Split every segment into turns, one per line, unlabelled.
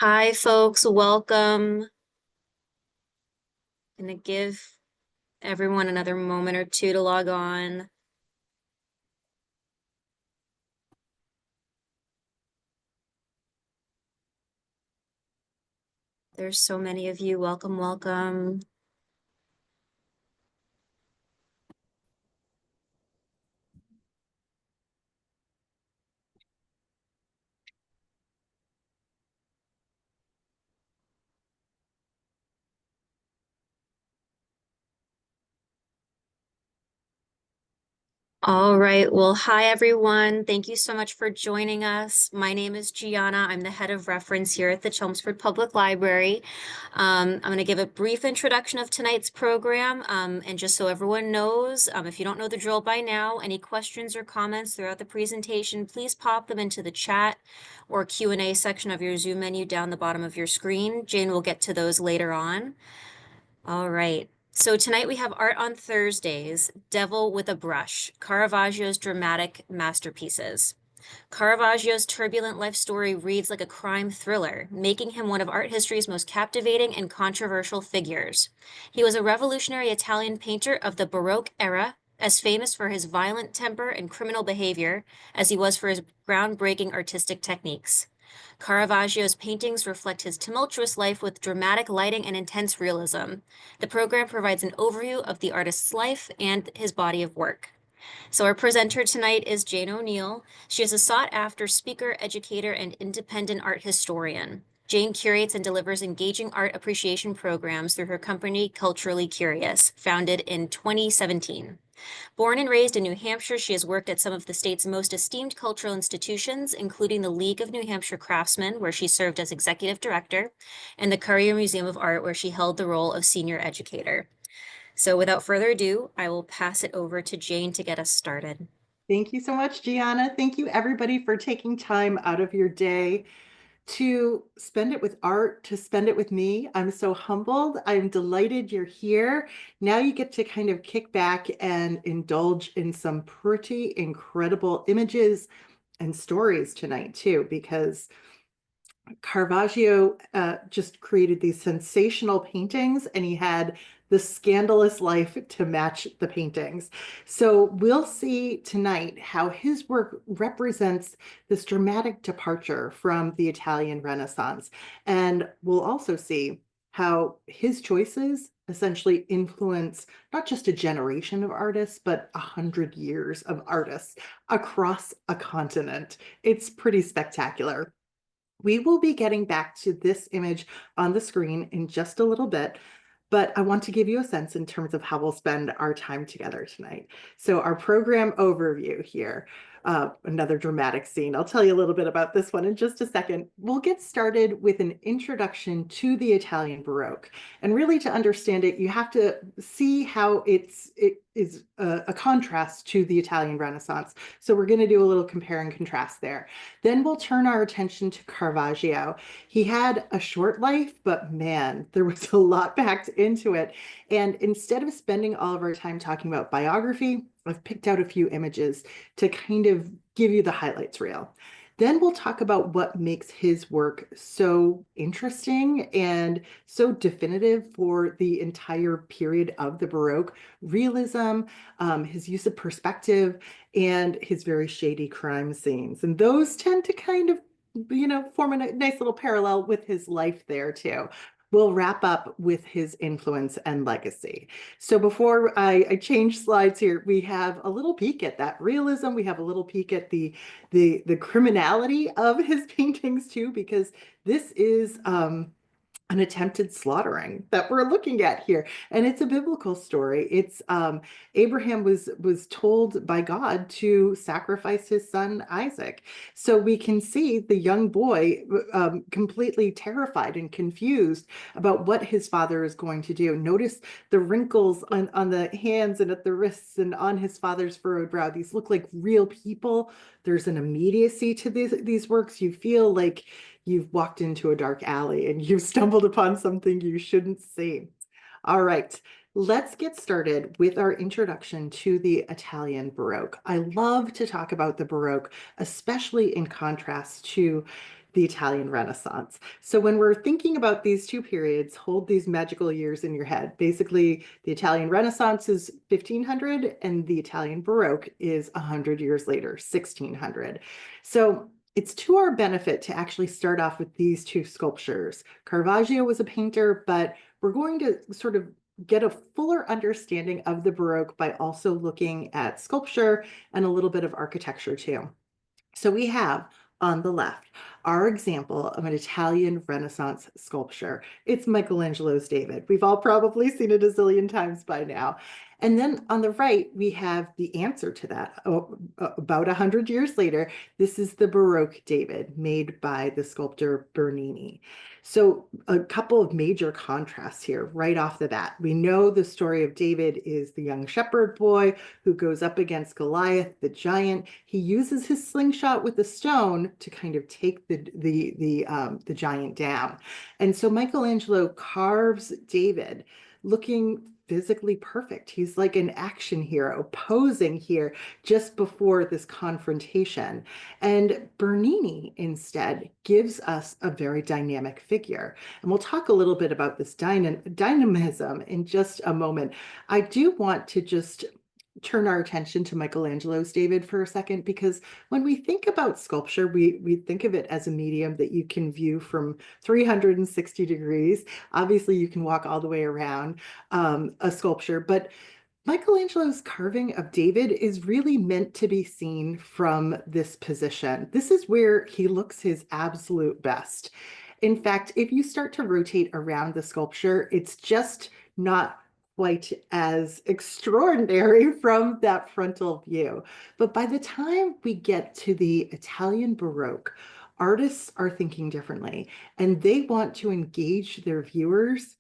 Hi, folks. Welcome. I'm going to give everyone another moment or two to log on. There's so many of you. Welcome, welcome. All right. Well, hi, everyone. Thank you so much for joining us. My name is Gianna. I'm the head of reference here at the Chelmsford Public Library. I'm going to give a brief introduction of tonight's program. And just so everyone knows, if you don't know the drill by now, any questions or comments throughout the presentation, please pop them into the chat or Q&A section of your Zoom menu down the bottom of your screen. Jane will get to those later on. All right. So tonight we have Art on Thursdays, Devil with a Brush, Caravaggio's dramatic masterpieces. Caravaggio's turbulent life story reads like a crime thriller, making him one of art history's most captivating and controversial figures. He was a revolutionary Italian painter of the Baroque era, as famous for his violent temper and criminal behavior as he was for his groundbreaking artistic techniques. Caravaggio's paintings reflect his tumultuous life with dramatic lighting and intense realism. The program provides an overview of the artist's life and his body of work. So our presenter tonight is Jane Oneail. She is a sought-after speaker, educator, and independent art historian. Jane curates and delivers engaging art appreciation programs through her company, Culturally Curious, founded in 2017. Born and raised in New Hampshire, she has worked at some of the state's most esteemed cultural institutions, including the League of New Hampshire Craftsmen, where she served as executive director, and the Currier Museum of Art, where she held the role of senior educator. So without further ado, I will pass it over to Jane to get us started.
Thank you so much, Gianna. Thank you, everybody, for taking time out of your day to spend it with art, to spend it with me. I'm so humbled. I'm delighted you're here. Now you get to kind of kick back and indulge in some pretty incredible images and stories tonight, too, because Caravaggio just created these sensational paintings, and he had the scandalous life to match the paintings. So we'll see tonight how his work represents this dramatic departure from the Italian Renaissance. And we'll also see how his choices essentially influence not just a generation of artists, but 100 years of artists across a continent. It's pretty spectacular. We will be getting back to this image on the screen in just a little bit, but I want to give you a sense in terms of how we'll spend our time together tonight. So our program overview here, another dramatic scene. I'll tell you a little bit about this one in just a second. We'll get started with an introduction to the Italian Baroque. And really to understand it, you have to see how it is a contrast to the Italian Renaissance. So we're going to do a little compare and contrast there. Then we'll turn our attention to Caravaggio. He had a short life, but man, there was a lot packed into it. And instead of spending all of our time talking about biography, I've picked out a few images to kind of give you the highlights reel. Then we'll talk about what makes his work so interesting and so definitive for the entire period of the Baroque: realism, his use of perspective, and his very shady crime scenes. And those tend to kind of, form a nice little parallel with his life there too. We'll wrap up with his influence and legacy. So before I change slides here, we have a little peek at that realism. We have a little peek at the criminality of his paintings too, because this is an attempted slaughtering that we're looking at here, and it's a biblical story. It's Abraham was told by God to sacrifice his son Isaac, so we can see the young boy completely terrified and confused about what his father is going to do. Notice the wrinkles on the hands and at the wrists and on his father's furrowed brow. These look like real people. There's an immediacy to these works. You feel like you've walked into a dark alley and you've stumbled upon something you shouldn't see. All right, let's get started with our introduction to the Italian Baroque. I love to talk about the Baroque, especially in contrast to the Italian Renaissance. So when we're thinking about these two periods, hold these magical years in your head. Basically, the Italian Renaissance is 1500 and the Italian Baroque is 100 years later, 1600. So it's to our benefit to actually start off with these two sculptures. Caravaggio was a painter, but we're going to sort of get a fuller understanding of the Baroque by also looking at sculpture and a little bit of architecture too. So we have on the left our example of an Italian Renaissance sculpture. It's Michelangelo's David. We've all probably seen it a zillion times by now. And then on the right, we have the answer to that. About 100 years later, this is the Baroque David made by the sculptor Bernini. So a couple of major contrasts here right off the bat. We know the story of David is the young shepherd boy who goes up against Goliath, the giant. He uses his slingshot with a stone to kind of take the giant down. And so Michelangelo carves David looking physically perfect. He's like an action hero posing here just before this confrontation. And Bernini instead gives us a very dynamic figure. And we'll talk a little bit about this dynamism in just a moment. I do want to just turn our attention to Michelangelo's David for a second, because when we think about sculpture, we think of it as a medium that you can view from 360 degrees. Obviously, you can walk all the way around a sculpture, but Michelangelo's carving of David is really meant to be seen from this position. This is where he looks his absolute best. In fact, if you start to rotate around the sculpture, it's just not quite as extraordinary from that frontal view. But by the time we get to the Italian Baroque, artists are thinking differently, and they want to engage their viewers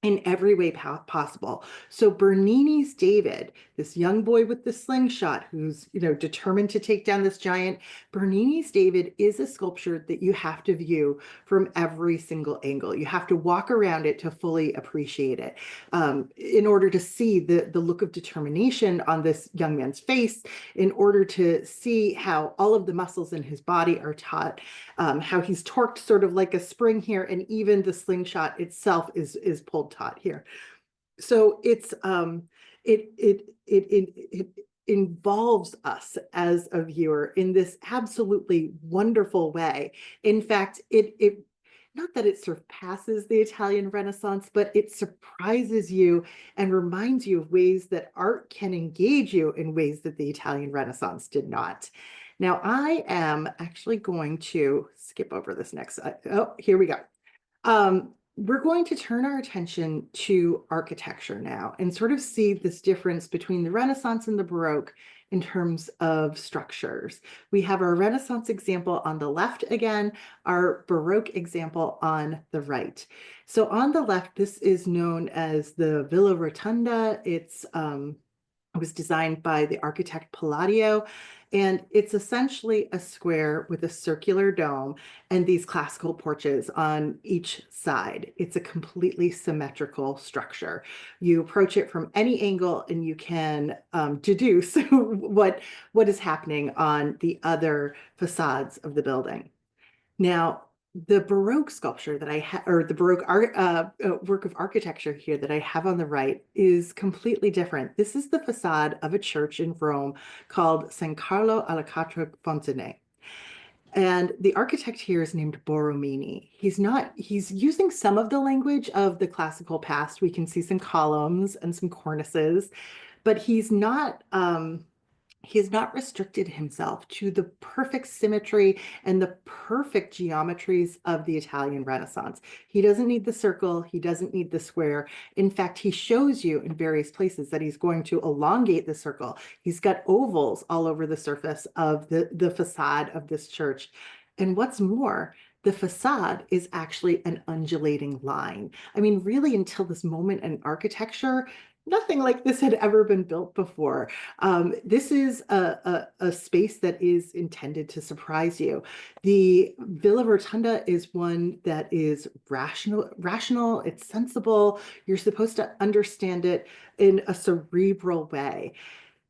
in every way possible. So Bernini's David, this young boy with the slingshot who's, determined to take down this giant, Bernini's David is a sculpture that you have to view from every single angle. You have to walk around it to fully appreciate it, in order to see the look of determination on this young man's face, in order to see how all of the muscles in his body are taut, how he's torqued sort of like a spring here, and even the slingshot itself is pulled taut here. So it's it involves us as a viewer in this absolutely wonderful way. In fact, it not that it surpasses the Italian Renaissance, but it surprises you and reminds you of ways that art can engage you in ways that the Italian Renaissance did not. Now, I am actually going to skip over this next. Oh, here we go. We're going to turn our attention to architecture now and sort of see this difference between the Renaissance and the Baroque in terms of structures. We have our Renaissance example on the left again, our Baroque example on the right. So on the left, this is known as the Villa Rotunda. It was designed by the architect Palladio, and it's essentially a square with a circular dome and these classical porches on each side. It's a completely symmetrical structure. You approach it from any angle and you can deduce what is happening on the other facades of the building. Now, the Baroque sculpture that I have, or the Baroque art, work of architecture here that I have on the right is completely different. This is the facade of a church in Rome called San Carlo alla Quattro Fontane. And the architect here is named Borromini. He's using some of the language of the classical past. We can see some columns and some cornices, but he has not restricted himself to the perfect symmetry and the perfect geometries of the Italian Renaissance. He doesn't need the circle. He doesn't need the square. In fact, he shows you in various places that he's going to elongate the circle. He's got ovals all over the surface of the facade of this church. And what's more, the facade is actually an undulating line. I mean, really, until this moment in architecture, nothing like this had ever been built before. This is a space that is intended to surprise you. The Villa Rotunda is one that is rational, it's sensible. You're supposed to understand it in a cerebral way.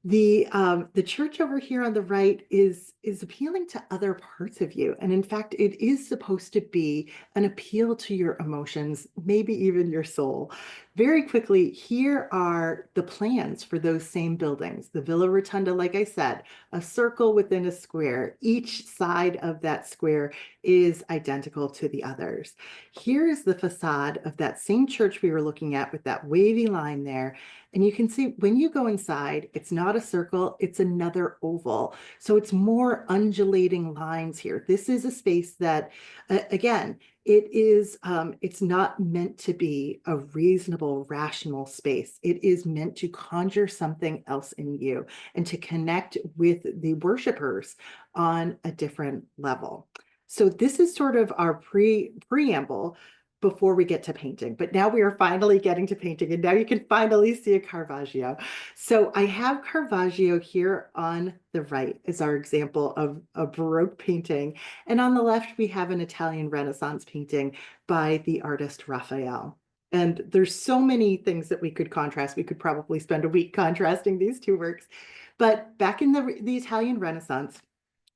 The church over here on the right is appealing to other parts of you. And in fact, it is supposed to be an appeal to your emotions, maybe even your soul. Very quickly, here are the plans for those same buildings. The Villa Rotunda, like I said, a circle within a square. Each side of that square is identical to the others. Here is the facade of that same church we were looking at with that wavy line there. And you can see when you go inside, it's not a circle, it's another oval. So it's more undulating lines here. This is a space that, again, it's not meant to be a reasonable, rational space. It is meant to conjure something else in you and to connect with the worshipers on a different level. So this is sort of our preamble before we get to painting. But now we are finally getting to painting, and now you can finally see a Caravaggio. So I have Caravaggio here on the right as our example of a Baroque painting. And on the left, we have an Italian Renaissance painting by the artist Raphael. And there's so many things that we could contrast. We could probably spend a week contrasting these two works. But back in the Italian Renaissance,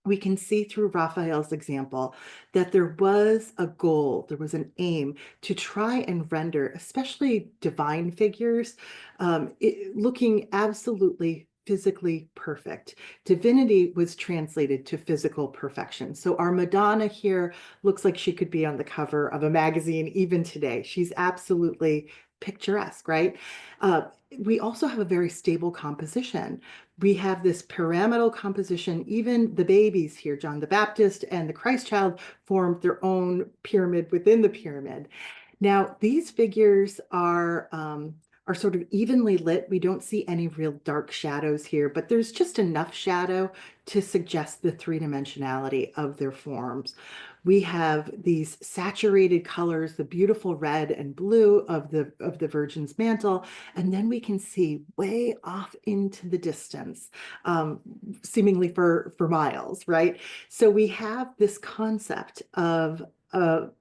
we can see through Raphael's example that there was a goal, there was an aim to try and render, especially divine figures, looking absolutely physically perfect. Divinity was translated to physical perfection. So our Madonna here looks like she could be on the cover of a magazine even today. She's absolutely picturesque, right? We also have a very stable composition. We have this pyramidal composition. Even the babies here, John the Baptist and the Christ child, formed their own pyramid within the pyramid. Now, these figures are sort of evenly lit. We don't see any real dark shadows here, but there's just enough shadow to suggest the three-dimensionality of their forms. We have these saturated colors, the beautiful red and blue of the Virgin's mantle, and then we can see way off into the distance, seemingly for miles, right? So we have this concept of a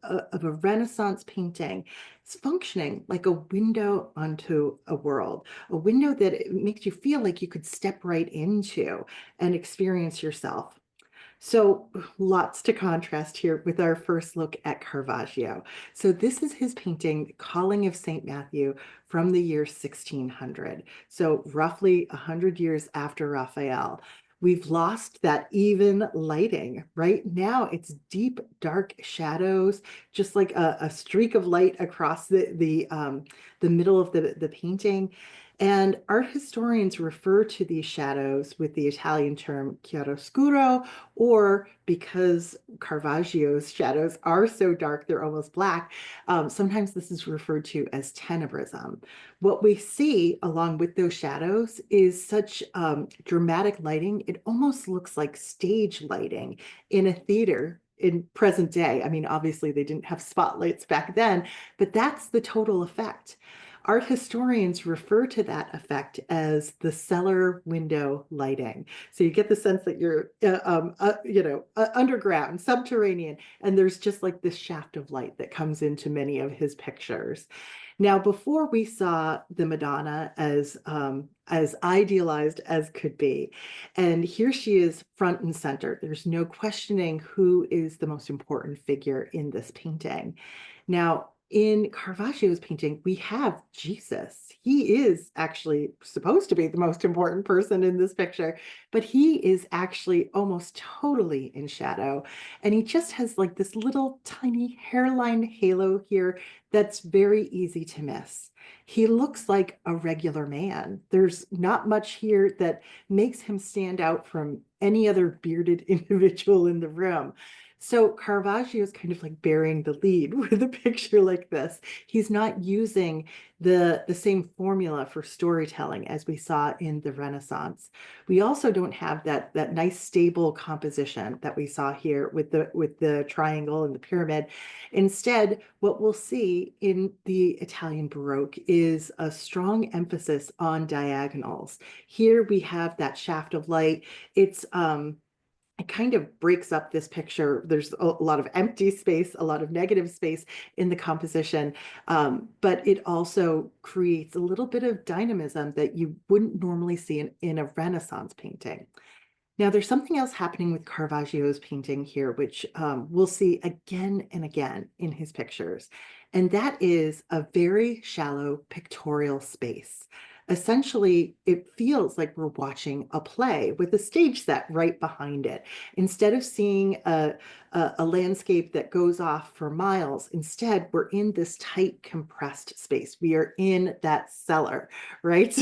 Renaissance painting. It's functioning like a window onto a world, a window that it makes you feel like you could step right into and experience yourself. So lots to contrast here with our first look at Caravaggio. So this is his painting, Calling of St. Matthew, from the year 1600. So roughly 100 years after Raphael. We've lost that even lighting. Right now, it's deep, dark shadows, just like a streak of light across the middle of the painting. And art historians refer to these shadows with the Italian term chiaroscuro, or because Caravaggio's shadows are so dark, they're almost black, sometimes this is referred to as tenebrism. What we see along with those shadows is such dramatic lighting, it almost looks like stage lighting in a theater in present day. I mean, obviously they didn't have spotlights back then, but that's the total effect. Art historians refer to that effect as the cellar window lighting. So you get the sense that you're, underground, subterranean, and there's just like this shaft of light that comes into many of his pictures. Now, before we saw the Madonna as idealized as could be, and here she is front and center. There's no questioning who is the most important figure in this painting. Now, in Caravaggio's painting, we have Jesus. He is actually supposed to be the most important person in this picture, but he is actually almost totally in shadow. And he just has like this little tiny hairline halo here that's very easy to miss. He looks like a regular man. There's not much here that makes him stand out from any other bearded individual in the room. So Caravaggio is kind of like bearing the lead with a picture like this. He's not using the same formula for storytelling as we saw in the Renaissance. We also don't have that nice stable composition that we saw here with the triangle and the pyramid. Instead, what we'll see in the Italian Baroque is a strong emphasis on diagonals. Here we have that shaft of light. it kind of breaks up this picture. There's a lot of empty space, a lot of negative space in the composition, but it also creates a little bit of dynamism that you wouldn't normally see in a Renaissance painting. Now, there's something else happening with Caravaggio's painting here, which we'll see again and again in his pictures, and that is a very shallow pictorial space. Essentially, it feels like we're watching a play with a stage set right behind it. Instead of seeing a landscape that goes off for miles, instead, we're in this tight, compressed space. We are in that cellar, right?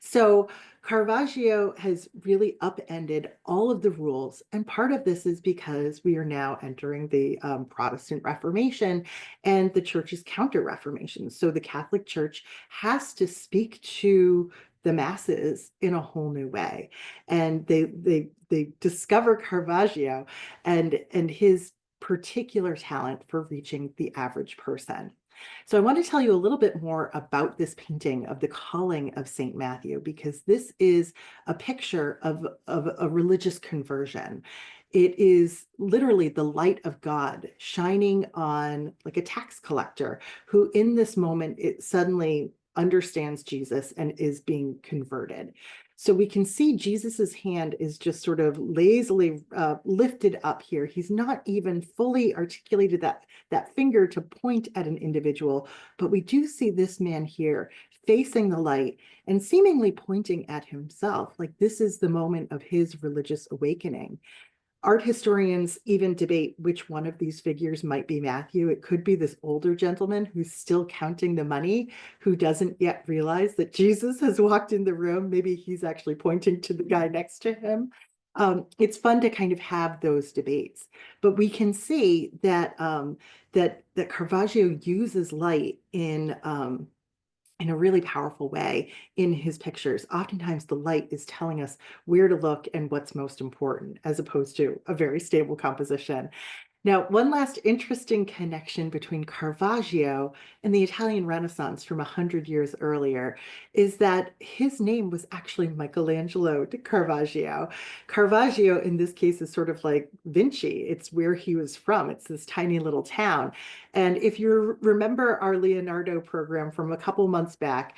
So Caravaggio has really upended all of the rules. And part of this is because we are now entering the Protestant Reformation and the church's counter-reformation. So the Catholic Church has to speak to the masses in a whole new way. And they discover Caravaggio and his particular talent for reaching the average person. So I want to tell you a little bit more about this painting of the Calling of St. Matthew, because this is a picture of a religious conversion. It is literally the light of God shining on like a tax collector who in this moment, it suddenly understands Jesus and is being converted. So we can see Jesus's hand is just sort of lazily lifted up here. He's not even fully articulated that finger to point at an individual, but we do see this man here facing the light and seemingly pointing at himself, like this is the moment of his religious awakening. Art historians even debate which one of these figures might be Matthew. It could be this older gentleman who's still counting the money, who doesn't yet realize that Jesus has walked in the room. Maybe he's actually pointing to the guy next to him. It's fun to kind of have those debates, but we can see that that Caravaggio uses light in a really powerful way in his pictures. Oftentimes the light is telling us where to look and what's most important, as opposed to a very stable composition. Now, one last interesting connection between Caravaggio and the Italian Renaissance from 100 years earlier is that his name was actually Michelangelo de Caravaggio. Caravaggio, in this case, is sort of like Vinci. It's where he was from. It's this tiny little town. And if you remember our Leonardo program from a couple months back,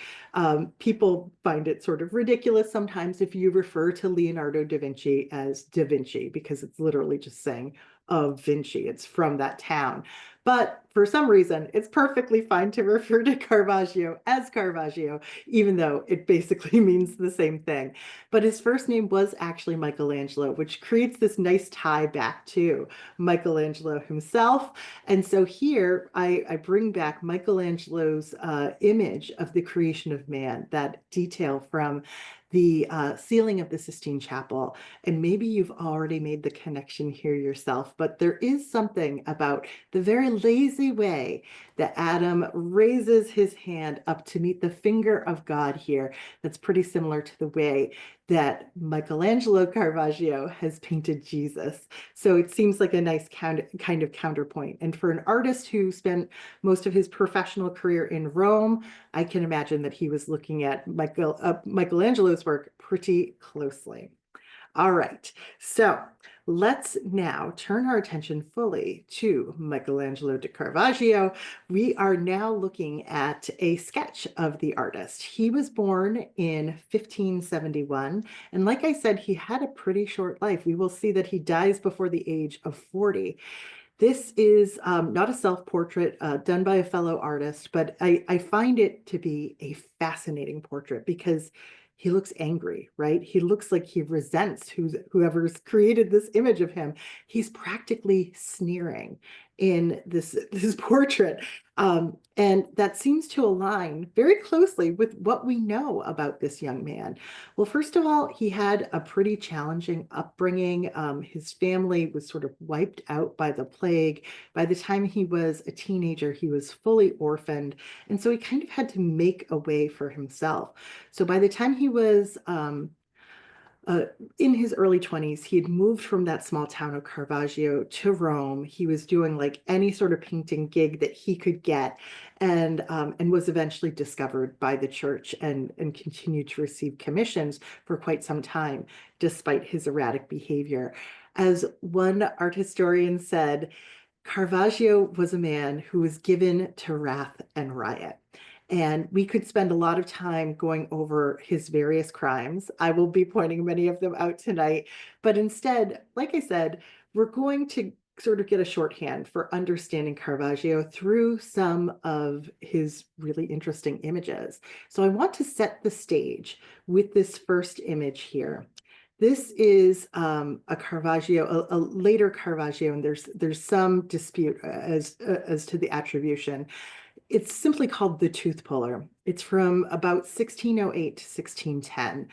people find it sort of ridiculous sometimes if you refer to Leonardo da Vinci as Da Vinci, because it's literally just saying of Vinci. It's from that town. But for some reason, it's perfectly fine to refer to Caravaggio as Caravaggio, even though it basically means the same thing. But his first name was actually Michelangelo, which creates this nice tie back to Michelangelo himself. And so here I bring back Michelangelo's image of the creation of man, that detail from the ceiling of the Sistine Chapel. And maybe you've already made the connection here yourself, but there is something about the very lazy way that Adam raises his hand up to meet the finger of God here that's pretty similar to the way that Michelangelo Caravaggio has painted Jesus. So it seems like a nice kind of counterpoint. And for an artist who spent most of his professional career in Rome, I can imagine that he was looking at Michelangelo's work pretty closely. All right, so let's now turn our attention fully to Michelangelo de Caravaggio. We are now looking at a sketch of the artist. He was born in 1571, and like I said, he had a pretty short life. We will see that he dies before the age of 40. This is not a self-portrait done by a fellow artist, but I find it to be a fascinating portrait because he looks angry, right? He looks like he resents whoever's created this image of him. He's practically sneering in this portrait. And that seems to align very closely with what we know about this young man. Well, first of all, he had a pretty challenging upbringing. His family was sort of wiped out by the plague. By the time he was a teenager, he was fully orphaned. And so he kind of had to make a way for himself. So by the time he was uh, in his early 20s, he had moved from that small town of Caravaggio to Rome. He was doing like any sort of painting gig that he could get, and was eventually discovered by the church and continued to receive commissions for quite some time, despite his erratic behavior. As one art historian said, Caravaggio was a man who was given to wrath and riot. And we could spend a lot of time going over his various crimes. I will be pointing many of them out tonight. But instead, like I said, we're going to sort of get a shorthand for understanding Caravaggio through some of his really interesting images. So I want to set the stage with this first image here. This is a Caravaggio, a later Caravaggio, and there's some dispute as to the attribution. It's simply called the Tooth Puller. It's from about 1608 to 1610.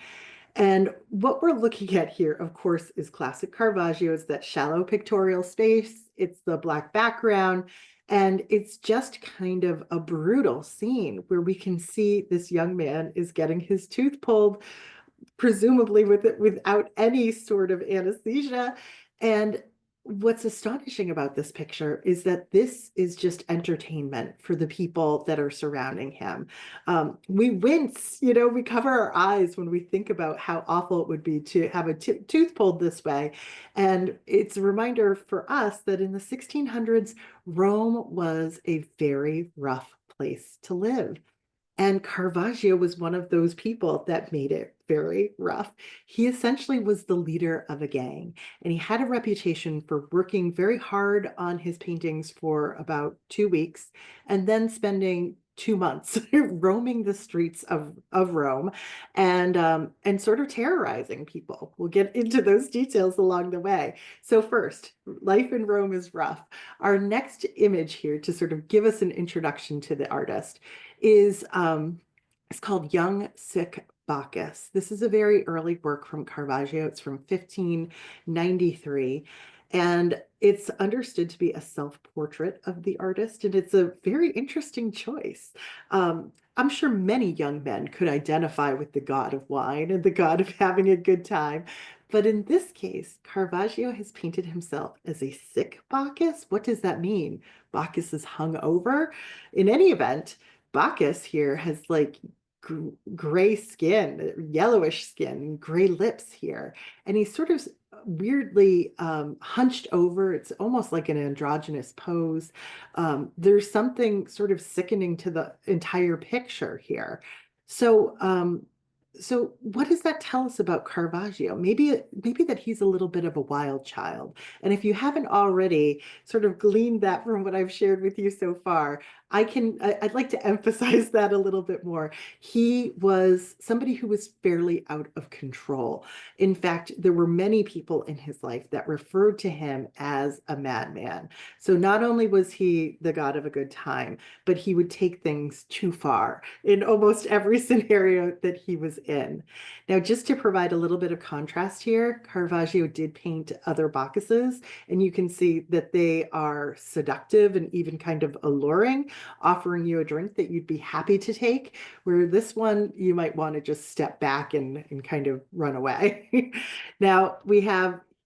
And what we're looking at here, of course, is classic Caravaggio. It's that shallow pictorial space. It's the black background. And it's just kind of a brutal scene where we can see this young man is getting his tooth pulled, presumably without any sort of anesthesia. And what's astonishing about this picture is that this is just entertainment for the people that are surrounding him. We wince, we cover our eyes when we think about how awful it would be to have a tooth pulled this way. And it's a reminder for us that in the 1600s, Rome was a very rough place to live. And Caravaggio was one of those people that made it very rough. He essentially was the leader of a gang, and he had a reputation for working very hard on his paintings for about 2 weeks and then spending 2 months roaming the streets of Rome and sort of terrorizing people. We'll get into those details along the way. So first, life in Rome is rough. Our next image here to sort of give us an introduction to the artist is it's called Young Sick Bacchus. This is a very early work from Caravaggio. It's from 1593. And it's understood to be a self-portrait of the artist. And it's a very interesting choice. I'm sure many young men could identify with the god of wine and the god of having a good time. But in this case, Caravaggio has painted himself as a sick Bacchus. What does that mean? Bacchus is hung over? In any event, Bacchus here has like gray skin, yellowish skin, gray lips here. And he's sort of weirdly hunched over. It's almost like an androgynous pose. There's something sort of sickening to the entire picture here. So what does that tell us about Caravaggio? Maybe that he's a little bit of a wild child. And if you haven't already sort of gleaned that from what I've shared with you so far, I'd like to emphasize that a little bit more. He was somebody who was fairly out of control. In fact, there were many people in his life that referred to him as a madman. So not only was he the god of a good time, but he would take things too far in almost every scenario that he was in. Now, just to provide a little bit of contrast here, Caravaggio did paint other Bacchuses, and you can see that they are seductive and even kind of alluring, offering you a drink that you'd be happy to take, where this one you might want to just step back and kind of run away. Now,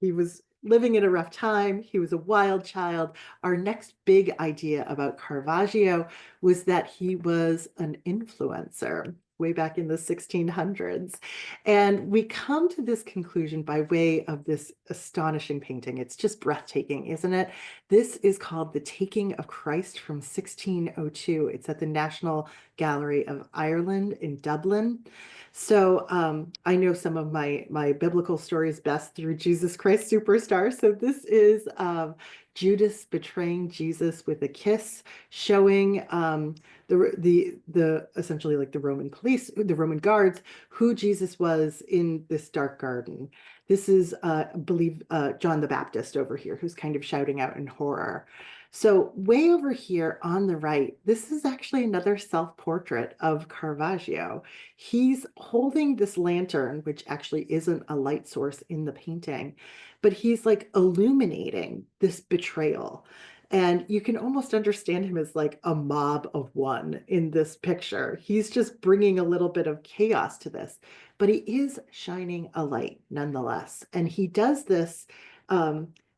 he was living in a rough time. He was a wild child. Our next big idea about Caravaggio was that he was an influencer way back in the 1600s. And we come to this conclusion by way of this astonishing painting. It's just breathtaking, isn't it? This is called The Taking of Christ from 1602. It's at the National Gallery of Ireland in Dublin. So I know some of my biblical stories best through Jesus Christ Superstar. So this is Judas betraying Jesus with a kiss, showing the essentially like the Roman police, the Roman guards, who Jesus was in this dark garden. This is, I believe, John the Baptist over here, who's kind of shouting out in horror. So way over here on the right, this is actually another self-portrait of Caravaggio. He's holding this lantern, which actually isn't a light source in the painting, but he's like illuminating this betrayal. And you can almost understand him as like a mob of one in this picture. He's just bringing a little bit of chaos to this, but he is shining a light nonetheless. And he does this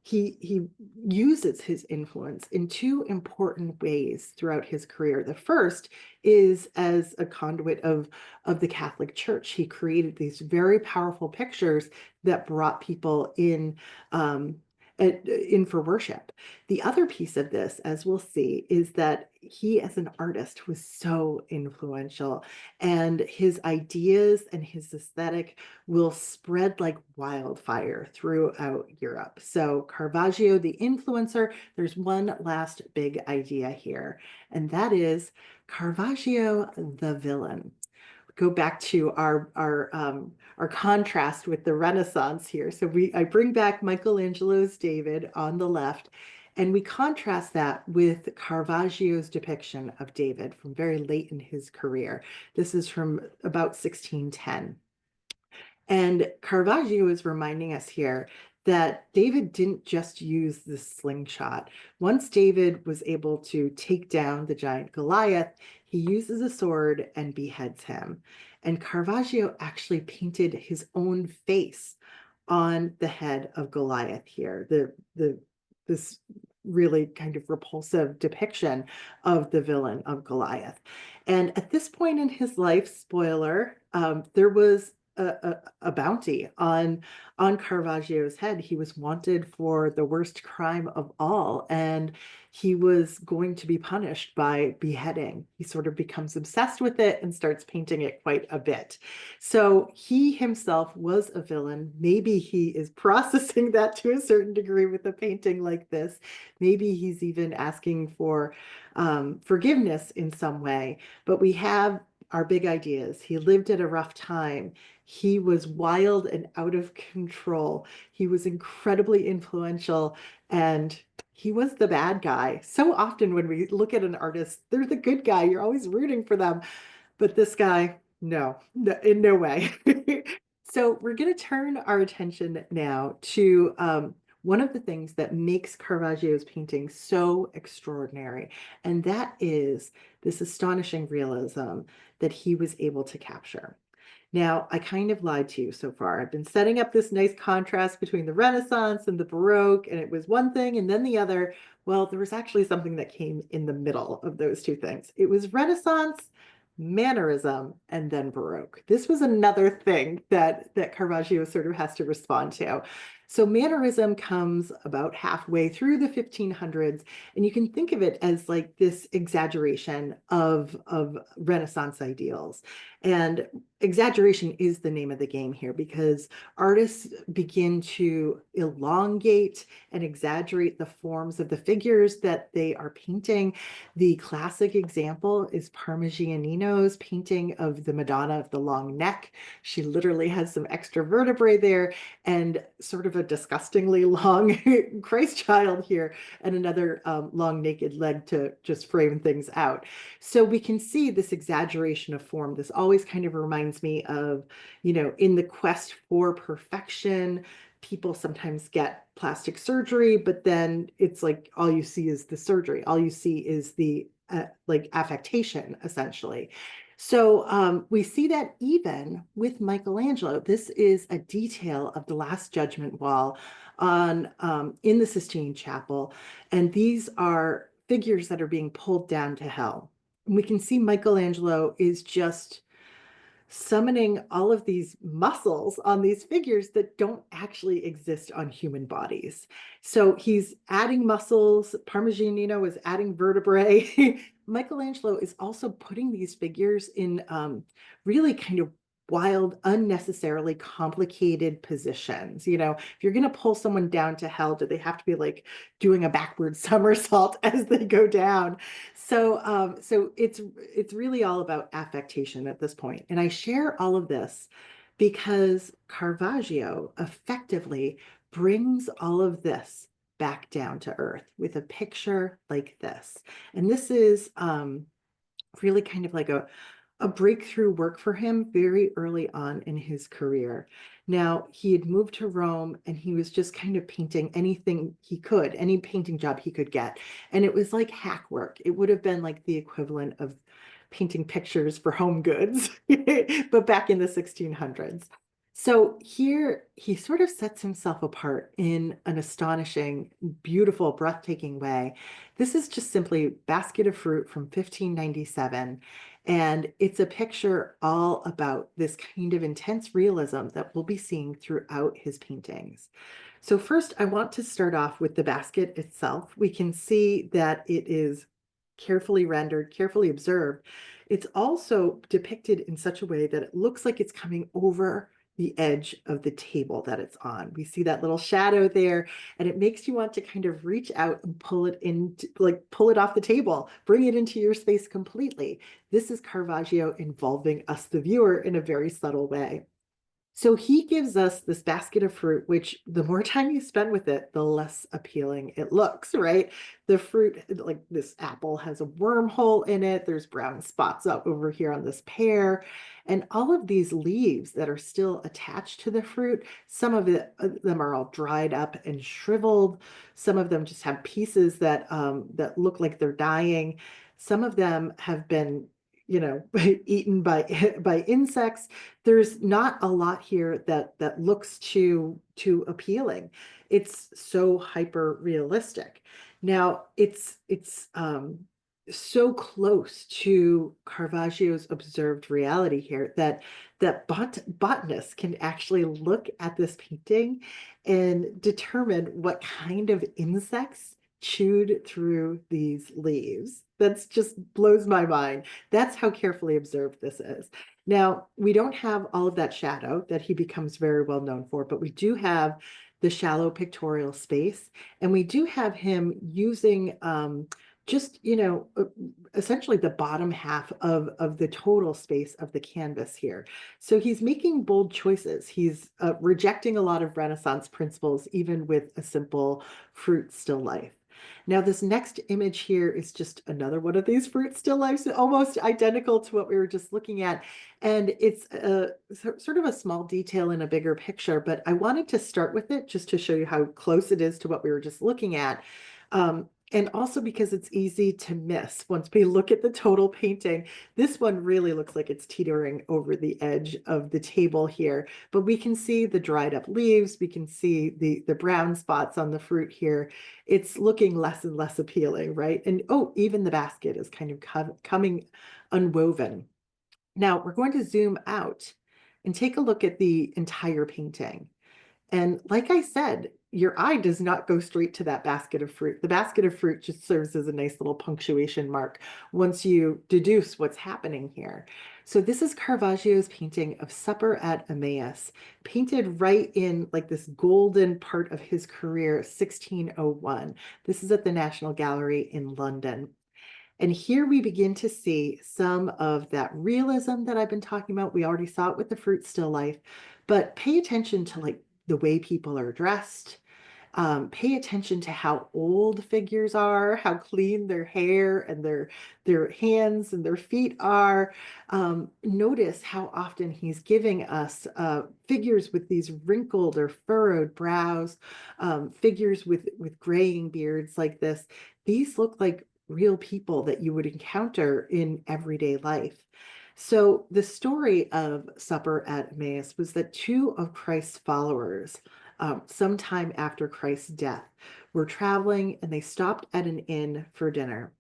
he uses his influence in two important ways throughout his career. The first is as a conduit of the Catholic Church. He created these very powerful pictures that brought people in for worship. The other piece of this, as we'll see, is that he as an artist was so influential, and his ideas and his aesthetic will spread like wildfire throughout Europe. So Caravaggio, the influencer, there's one last big idea here, and that is Caravaggio, the villain. Go back to our contrast with the Renaissance here. So I bring back Michelangelo's David on the left, and we contrast that with Caravaggio's depiction of David from very late in his career. This is from about 1610. And Caravaggio is reminding us here that David didn't just use the slingshot. Once David was able to take down the giant Goliath, he uses a sword and beheads him. And Caravaggio actually painted his own face on the head of Goliath here. This really kind of repulsive depiction of the villain of Goliath. And at this point in his life, spoiler, there was a bounty on Caravaggio's head. He was wanted for the worst crime of all, and he was going to be punished by beheading. He sort of becomes obsessed with it and starts painting it quite a bit. So he himself was a villain. Maybe he is processing that to a certain degree with a painting like this. Maybe he's even asking for forgiveness in some way. But we have our big ideas. He lived at a rough time. He was wild and out of control. He was incredibly influential, and he was the bad guy. So often when we look at an artist, they're the good guy. You're always rooting for them. But this guy, no, in no way. So we're going to turn our attention now to one of the things that makes Caravaggio's painting so extraordinary, and that is this astonishing realism that he was able to capture. Now, I kind of lied to you so far. I've been setting up this nice contrast between the Renaissance and the Baroque, and it was one thing and then the other. Well, there was actually something that came in the middle of those two things. It was Renaissance, mannerism, and then Baroque. This was another thing that Caravaggio sort of has to respond to. So mannerism comes about halfway through the 1500s, and you can think of it as like this exaggeration of Renaissance ideals. And exaggeration is the name of the game here, because artists begin to elongate and exaggerate the forms of the figures that they are painting. The classic example is Parmigianino's painting of the Madonna of the long neck. She literally has some extra vertebrae there and sort of a disgustingly long Christ child here, and another long naked leg to just frame things out. So we can see this exaggeration of form. This always kind of reminds me of, in the quest for perfection, people sometimes get plastic surgery, but then it's like all you see is the surgery. All you see is the like affectation, essentially. So we see that even with Michelangelo. This is a detail of the Last Judgment wall in the Sistine Chapel, and these are figures that are being pulled down to hell. And we can see Michelangelo is just summoning all of these muscles on these figures that don't actually exist on human bodies. So he's adding muscles. Parmigianino is adding vertebrae. Michelangelo is also putting these figures in really kind of wild, unnecessarily complicated positions. If you're going to pull someone down to hell, do they have to be like doing a backward somersault as they go down? So it's really all about affectation at this point. And I share all of this because Caravaggio effectively brings all of this back down to earth with a picture like this. And this is really kind of like a breakthrough work for him very early on in his career. Now, he had moved to Rome, and he was just kind of painting anything he could, any painting job he could get. And it was like hack work. It would have been like the equivalent of painting pictures for home goods, but back in the 1600s. So here he sort of sets himself apart in an astonishing, beautiful, breathtaking way. This is just simply Basket of Fruit from 1597. And it's a picture all about this kind of intense realism that we'll be seeing throughout his paintings. So first, I want to start off with the basket itself. We can see that it is carefully rendered, carefully observed. It's also depicted in such a way that it looks like it's coming over the edge of the table that it's on. We see that little shadow there, and it makes you want to kind of reach out and pull it in, like pull it off the table, bring it into your space completely. This is Caravaggio involving us, the viewer, in a very subtle way. So he gives us this basket of fruit, which the more time you spend with it, the less appealing it looks, right? The fruit, like this apple has a wormhole in it. There's brown spots up over here on this pear. And all of these leaves that are still attached to the fruit, some of them are all dried up and shriveled. Some of them just have pieces that look like they're dying. Some of them have been eaten by insects. There's not a lot here that looks too appealing. It's so hyper realistic. Now it's so close to Caravaggio's observed reality here that botanists can actually look at this painting and determine what kind of insects chewed through these leaves. That's just blows my mind. That's how carefully observed this is. Now, we don't have all of that shadow that he becomes very well known for, but we do have the shallow pictorial space, and we do have him using just, essentially the bottom half of the total space of the canvas here. So he's making bold choices. He's rejecting a lot of Renaissance principles, even with a simple fruit still life. Now, this next image here is just another one of these fruit still lifes, almost identical to what we were just looking at. And it's sort of a small detail in a bigger picture, but I wanted to start with it just to show you how close it is to what we were just looking at. And also because it's easy to miss once we look at the total painting. This one really looks like it's teetering over the edge of the table here, but we can see the dried up leaves. We can see the brown spots on the fruit here. It's looking less and less appealing, right? And oh, even the basket is kind of coming unwoven. Now we're going to zoom out and take a look at the entire painting. And like I said, your eye does not go straight to that basket of fruit. The basket of fruit just serves as a nice little punctuation mark once you deduce what's happening here. So this is Caravaggio's painting of Supper at Emmaus, painted right in like this golden part of his career, 1601. This is at the National Gallery in London. And here we begin to see some of that realism that I've been talking about. We already saw it with the fruit still life, but pay attention to like the way people are dressed. Pay attention to how old figures are, how clean their hair and their hands and their feet are. Notice how often he's giving us figures with these wrinkled or furrowed brows, figures with graying beards like this. These look like real people that you would encounter in everyday life. So the story of Supper at Emmaus was that two of Christ's followers, sometime after Christ's death, were traveling and they stopped at an inn for dinner.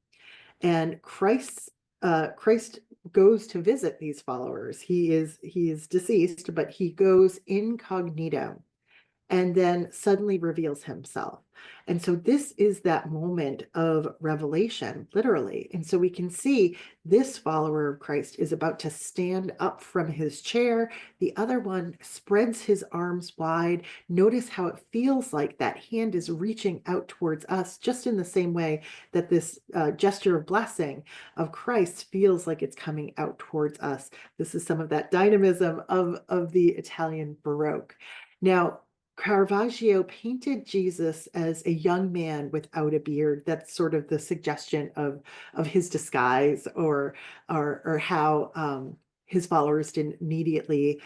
And Christ goes to visit these followers. He is deceased, but he goes incognito and then suddenly reveals himself. And so this is that moment of revelation, literally. And so we can see this follower of Christ is about to stand up from his chair. The other one spreads his arms wide. Notice how it feels like that hand is reaching out towards us, just in the same way that this gesture of blessing of Christ feels like it's coming out towards us. This is some of that dynamism of the Italian Baroque. Now, Caravaggio painted Jesus as a young man without a beard. That's sort of the suggestion of his disguise, or how his followers didn't immediately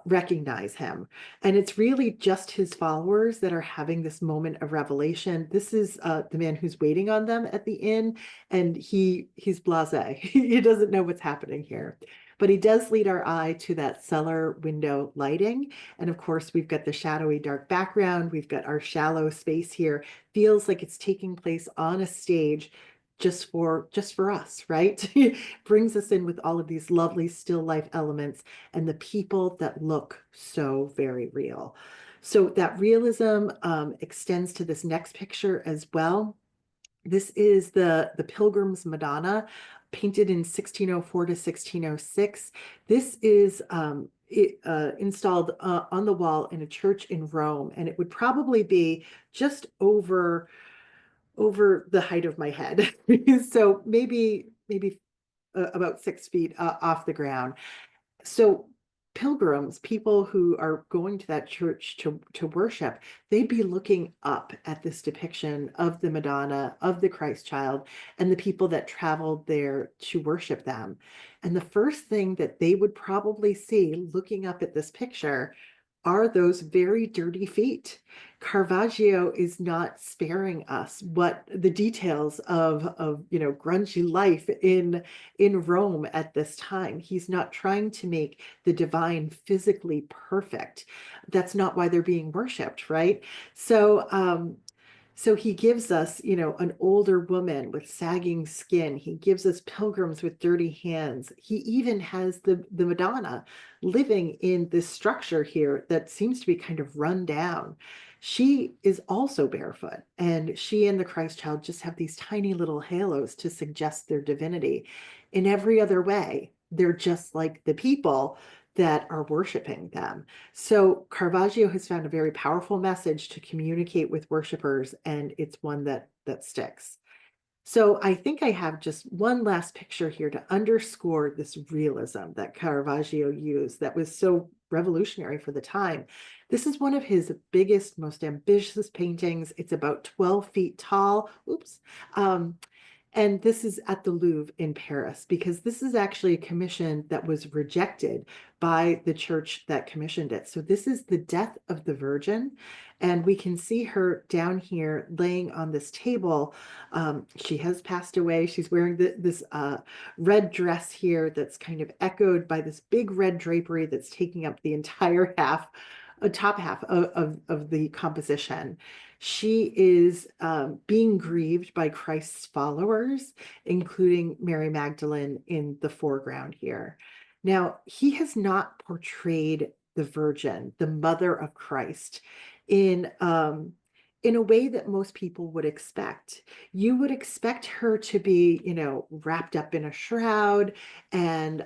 recognize him. And it's really just his followers that are having this moment of revelation. This is the man who's waiting on them at the inn, and he's blasé. He doesn't know what's happening here. but he does lead our eye to that cellar window lighting. And of course, we've got the shadowy dark background. We've got our shallow space here. Feels like it's taking place on a stage just for us, right? Brings us in with all of these lovely still life elements and the people that look so very real. So that realism extends to this next picture as well. This is the Pilgrim's Madonna, painted in 1604 to 1606. This is installed on the wall in a church in Rome, and it would probably be just over the height of my head. So maybe about 6 feet off the ground. So pilgrims, people who are going to that church to worship, they'd be looking up at this depiction of the Madonna, of the Christ child, and the people that traveled there to worship them. And the first thing that they would probably see looking up at this picture are those very dirty feet. Caravaggio is not sparing us what the details of grungy life in Rome at this time. He's not trying to make the divine physically perfect. That's not why they're being worshipped, right? So he gives us, an older woman with sagging skin. He gives us pilgrims with dirty hands. He even has the Madonna living in this structure here that seems to be kind of run down. She is also barefoot, and she and the Christ child just have these tiny little halos to suggest their divinity. In every other way, they're just like the people that are worshiping them. So Caravaggio has found a very powerful message to communicate with worshipers, and it's one that sticks. So I think I have just one last picture here to underscore this realism that Caravaggio used that was so revolutionary for the time. This is one of his biggest, most ambitious paintings. It's about 12 feet tall. Oops. And this is at the Louvre in Paris, because this is actually a commission that was rejected by the church that commissioned it. So this is the death of the Virgin. And we can see her down here laying on this table. She has passed away. She's wearing this red dress here that's kind of echoed by this big red drapery that's taking up the entire top half of the composition. She is being grieved by Christ's followers, including Mary Magdalene in the foreground here. Now, he has not portrayed the Virgin, the mother of Christ, in a way that most people would expect. You would expect her to be, wrapped up in a shroud and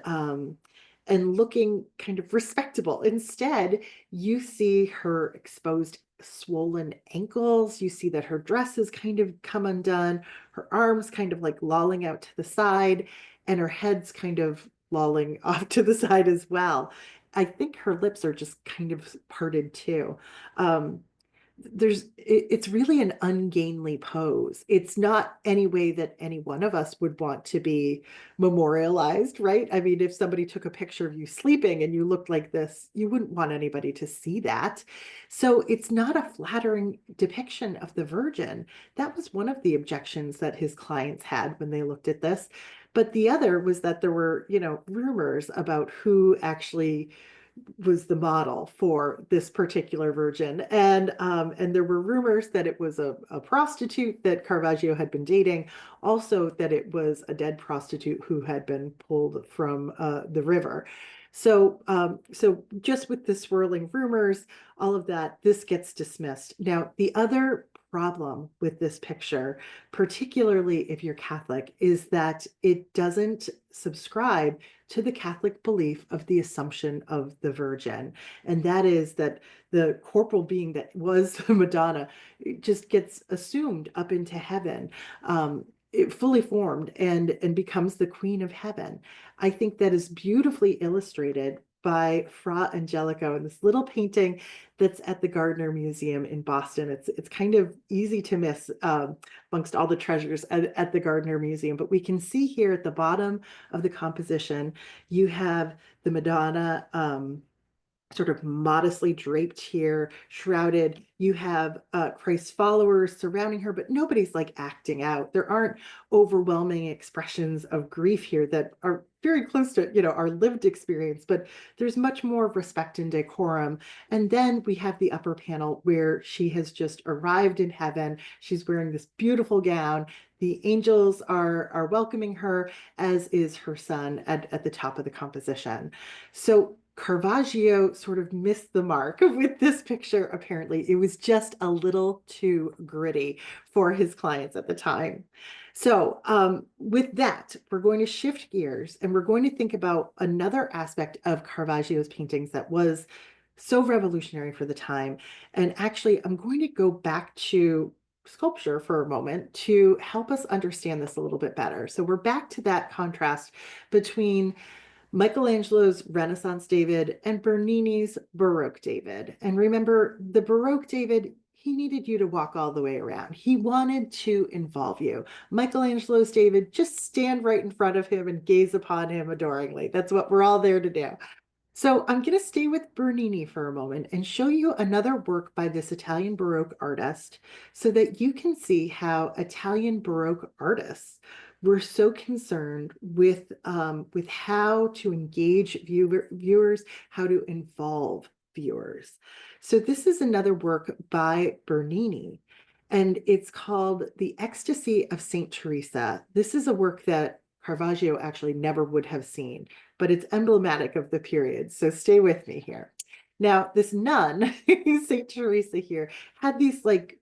looking kind of respectable. Instead, you see her exposed swollen ankles. You see that her dress has kind of come undone, her arms kind of like lolling out to the side, and her head's kind of lolling off to the side as well. I think her lips are just kind of parted too. Um, it's really an ungainly pose. It's not any way that any one of us would want to be memorialized, right? I mean, if somebody took a picture of you sleeping and you looked like this, you wouldn't want anybody to see that. So it's not a flattering depiction of the Virgin. That was one of the objections that his clients had when they looked at this. But the other was that there were, rumors about who actually was the model for this particular Virgin. And there were rumors that it was a prostitute that Caravaggio had been dating, also that it was a dead prostitute who had been pulled from the river. So just with the swirling rumors, all of that, this gets dismissed. Now, the other problem with this picture, particularly if you're Catholic, is that it doesn't subscribe to the Catholic belief of the Assumption of the Virgin. And that is that the corporal being that was Madonna just gets assumed up into heaven, fully formed, and becomes the Queen of Heaven. I think that is beautifully illustrated by Fra Angelico in this little painting that's at the Gardner Museum in Boston. It's kind of easy to miss amongst all the treasures at the Gardner Museum, but we can see here at the bottom of the composition, you have the Madonna sort of modestly draped here, shrouded. You have Christ's followers surrounding her, but nobody's like acting out. There aren't overwhelming expressions of grief here that are very close to, our lived experience, but there's much more respect and decorum. And then we have the upper panel where she has just arrived in heaven. She's wearing this beautiful gown. The angels are welcoming her, as is her son at the top of the composition. So Caravaggio sort of missed the mark with this picture, apparently. It was just a little too gritty for his clients at the time. So, with that, we're going to shift gears and we're going to think about another aspect of Caravaggio's paintings that was so revolutionary for the time. And actually, I'm going to go back to sculpture for a moment to help us understand this a little bit better. So, we're back to that contrast between Michelangelo's Renaissance David and Bernini's Baroque David. And remember, the Baroque David, he needed you to walk all the way around. He wanted to involve you. Michelangelo's David, just stand right in front of him and gaze upon him adoringly. That's what we're all there to do. So I'm going to stay with Bernini for a moment and show you another work by this Italian Baroque artist so that you can see how Italian Baroque artists were so concerned with how to engage viewers, how to involve viewers. So this is another work by Bernini, and it's called The Ecstasy of Saint Teresa. This is a work that Caravaggio actually never would have seen, but it's emblematic of the period. So stay with me here. Now, this nun, Saint Teresa here, had these like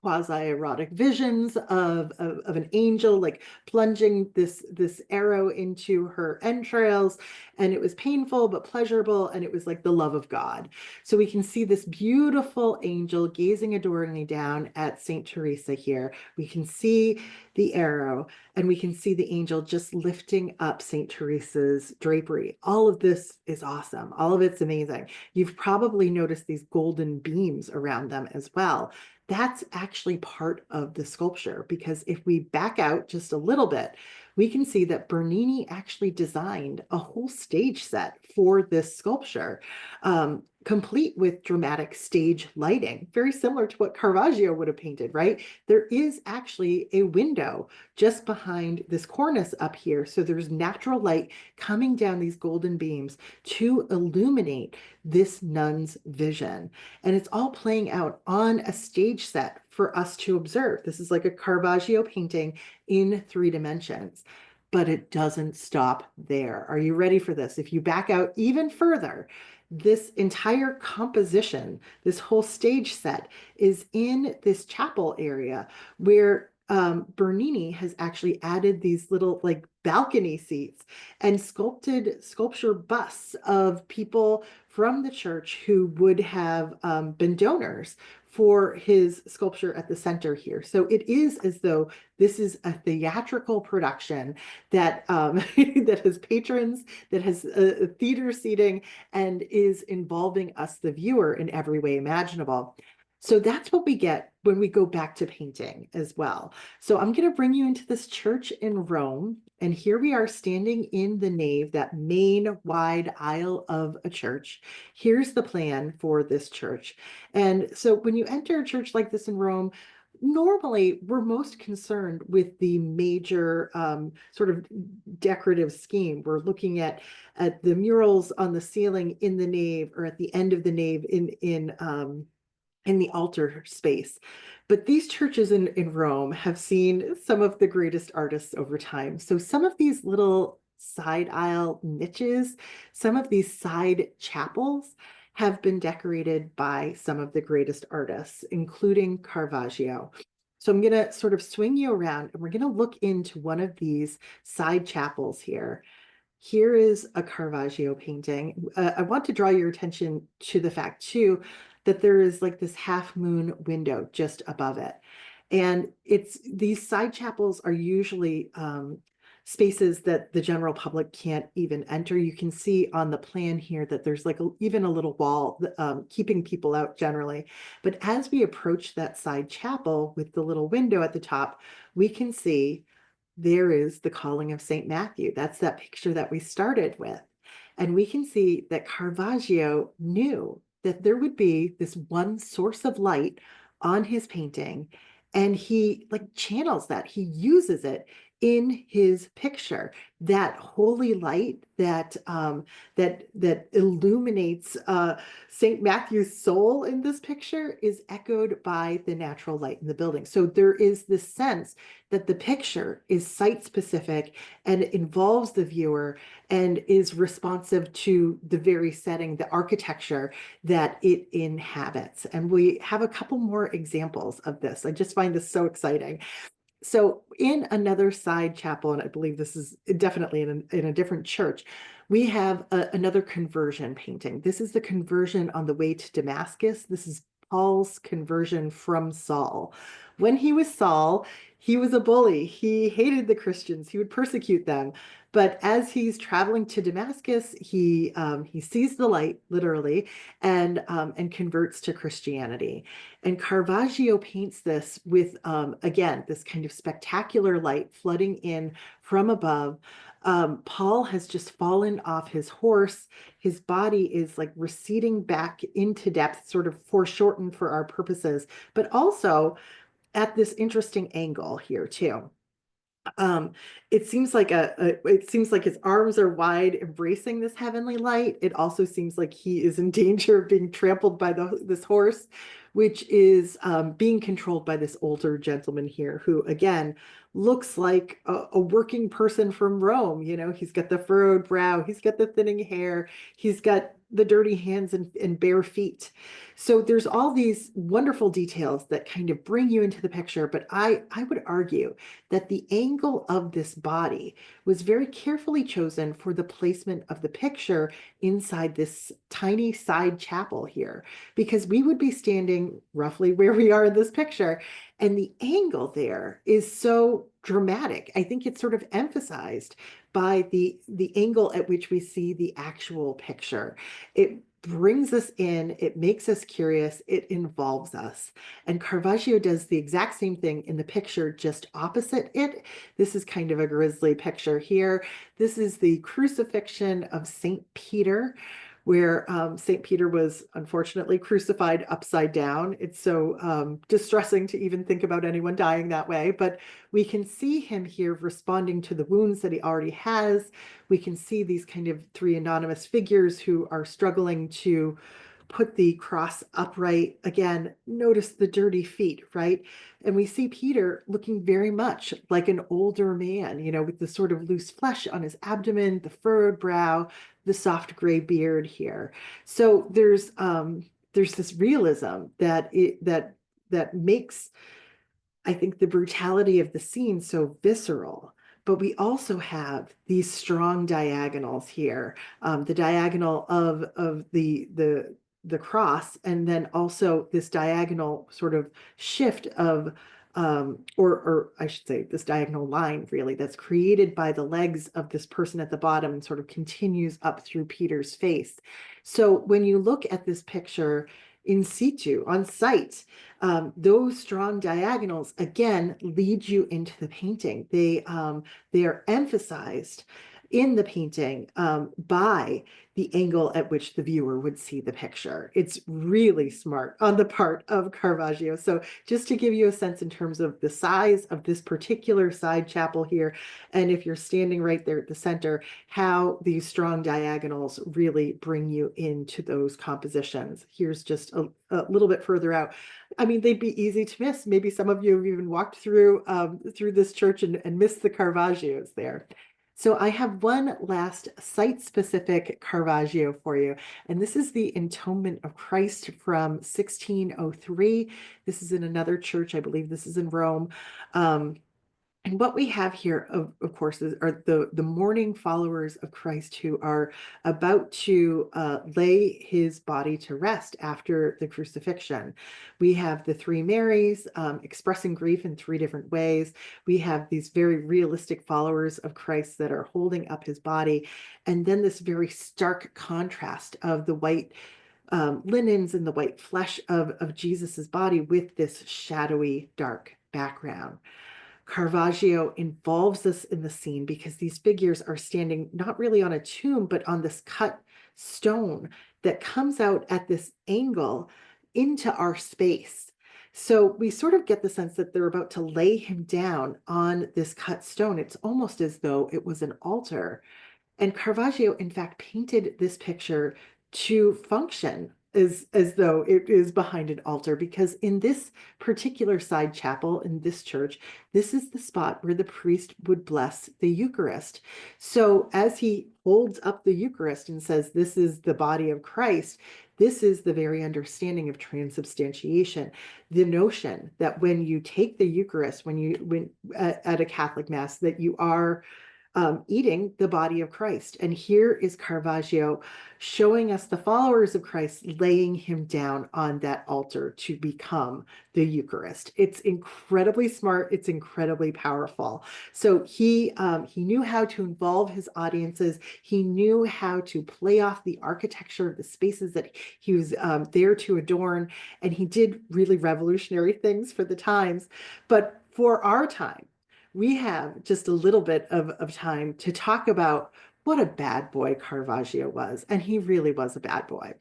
quasi-erotic visions of an angel like plunging this arrow into her entrails, and it was painful but pleasurable, and it was like the love of God. So we can see this beautiful angel gazing adoringly down at Saint Teresa here. We can see the arrow, and we can see the angel just lifting up Saint Teresa's drapery. All of this is awesome. All of it's amazing. You've probably noticed these golden beams around them as well. That's actually part of the sculpture, because if we back out just a little bit, we can see that Bernini actually designed a whole stage set for this sculpture, complete with dramatic stage lighting, very similar to what Caravaggio would have painted, right? There is actually a window just behind this cornice up here. So there's natural light coming down these golden beams to illuminate this nun's vision. And it's all playing out on a stage set for us to observe. This is like a Caravaggio painting in 3 dimensions, but it doesn't stop there. Are you ready for this? If you back out even further, this entire composition, this whole stage set is in this chapel area where Bernini has actually added these little like balcony seats and sculpted sculpture busts of people from the church who would have been donors for his sculpture at the center here. So it is as though this is a theatrical production that that has patrons, that has theater seating, and is involving us, the viewer, in every way imaginable. So that's what we get when we go back to painting as well. So I'm going to bring you into this church in Rome. And here we are standing in the nave, that main wide aisle of a church. Here's the plan for this church. And so when you enter a church like this in Rome, normally we're most concerned with the major sort of decorative scheme. We're looking at the murals on the ceiling in the nave, or at the end of the nave in the altar space. But these churches in Rome have seen some of the greatest artists over time. So some of these little side aisle niches, some of these side chapels have been decorated by some of the greatest artists, including Caravaggio. So I'm going to sort of swing you around, and we're going to look into one of these side chapels here. Here is a Caravaggio painting. I want to draw your attention to the fact too that there is like this half moon window just above it. And it's these side chapels are usually spaces that the general public can't even enter. You can see on the plan here that there's like even a little wall keeping people out generally. But as we approach that side chapel with the little window at the top, we can see there is the calling of St. Matthew. That's that picture that we started with. And we can see that Caravaggio knew that there would be this one source of light on his painting, and he like channels that, he uses it in his picture. That holy light that illuminates St. Matthew's soul in this picture is echoed by the natural light in the building. So there is this sense that the picture is site specific and involves the viewer and is responsive to the very setting, the architecture that it inhabits. And we have a couple more examples of this. I just find this so exciting. So in another side chapel, and I believe this is definitely in a different church, we have another conversion painting. This is the conversion on the way to Damascus. This is Paul's conversion from Saul. When he was Saul, he was a bully. He hated the Christians. He would persecute them. But as he's traveling to Damascus, he sees the light, literally, and converts to Christianity. And Caravaggio paints this with, again, this kind of spectacular light flooding in from above. Paul has just fallen off his horse. His body is like receding back into depth, sort of foreshortened for our purposes, but also at this interesting angle here too. Um, it seems like it seems like his arms are wide, embracing this heavenly light. It also seems like he is in danger of being trampled by this horse, which is being controlled by this older gentleman here, who again looks like a working person from Rome. You know, he's got the furrowed brow, he's got the thinning hair, he's got the dirty hands and bare feet. So there's all these wonderful details that kind of bring you into the picture. But I would argue that the angle of this body was very carefully chosen for the placement of the picture inside this tiny side chapel here, because we would be standing roughly where we are in this picture, and the angle there is so dramatic. I think it's sort of emphasized by the angle at which we see the actual picture. It brings us in, it makes us curious, it involves us. And Caravaggio does the exact same thing in the picture just opposite it. This is kind of a grisly picture here. This is the crucifixion of St. Peter, where St. Peter was unfortunately crucified upside down. It's so distressing to even think about anyone dying that way, but we can see him here responding to the wounds that he already has. We can see these kind of three anonymous figures who are struggling to put the cross upright. Again, notice the dirty feet, right? And we see Peter looking very much like an older man, you know, with the sort of loose flesh on his abdomen, the furrowed brow, the soft gray beard here. So there's this realism that makes, I think, the brutality of the scene so visceral. But we also have these strong diagonals here, the diagonal of the cross, and then also this diagonal sort of shift of, or I should say, this diagonal line really that's created by the legs of this person at the bottom and sort of continues up through Peter's face. So when you look at this picture in situ, on site, those strong diagonals again lead you into the painting. They are emphasized in the painting by the angle at which the viewer would see the picture. It's really smart on the part of Caravaggio. So just to give you a sense in terms of the size of this particular side chapel here, and if you're standing right there at the center, how these strong diagonals really bring you into those compositions. Here's just a little bit further out. I mean, they'd be easy to miss. Maybe some of you have even walked through this church and missed the Caravaggios there. So I have one last site-specific Caravaggio for you, and this is the Entombment of Christ from 1603. This is in another church. I believe this is in Rome. And what we have here, of course, are the mourning followers of Christ who are about to lay his body to rest after the crucifixion. We have the three Marys expressing grief in three different ways. We have these very realistic followers of Christ that are holding up his body. And then this very stark contrast of the white linens and the white flesh of Jesus's body with this shadowy, dark background. Caravaggio involves us in the scene because these figures are standing not really on a tomb, but on this cut stone that comes out at this angle into our space. So we sort of get the sense that they're about to lay him down on this cut stone. It's almost as though it was an altar. And Caravaggio, in fact, painted this picture to function as though it is behind an altar, because in this particular side chapel in this church, this is the spot where the priest would bless the Eucharist. So as he holds up the Eucharist and says, "This is the body of Christ," this is the very understanding of transubstantiation, the notion that when you take the Eucharist, when at a Catholic Mass, that you are eating the body of Christ. And here is Caravaggio showing us the followers of Christ laying him down on that altar to become the Eucharist. It's incredibly smart. It's incredibly powerful. So he knew how to involve his audiences. He knew how to play off the architecture of the spaces that he was there to adorn. And he did really revolutionary things for the times. But for our time, we have just a little bit of time to talk about what a bad boy Caravaggio was. And he really was a bad boy.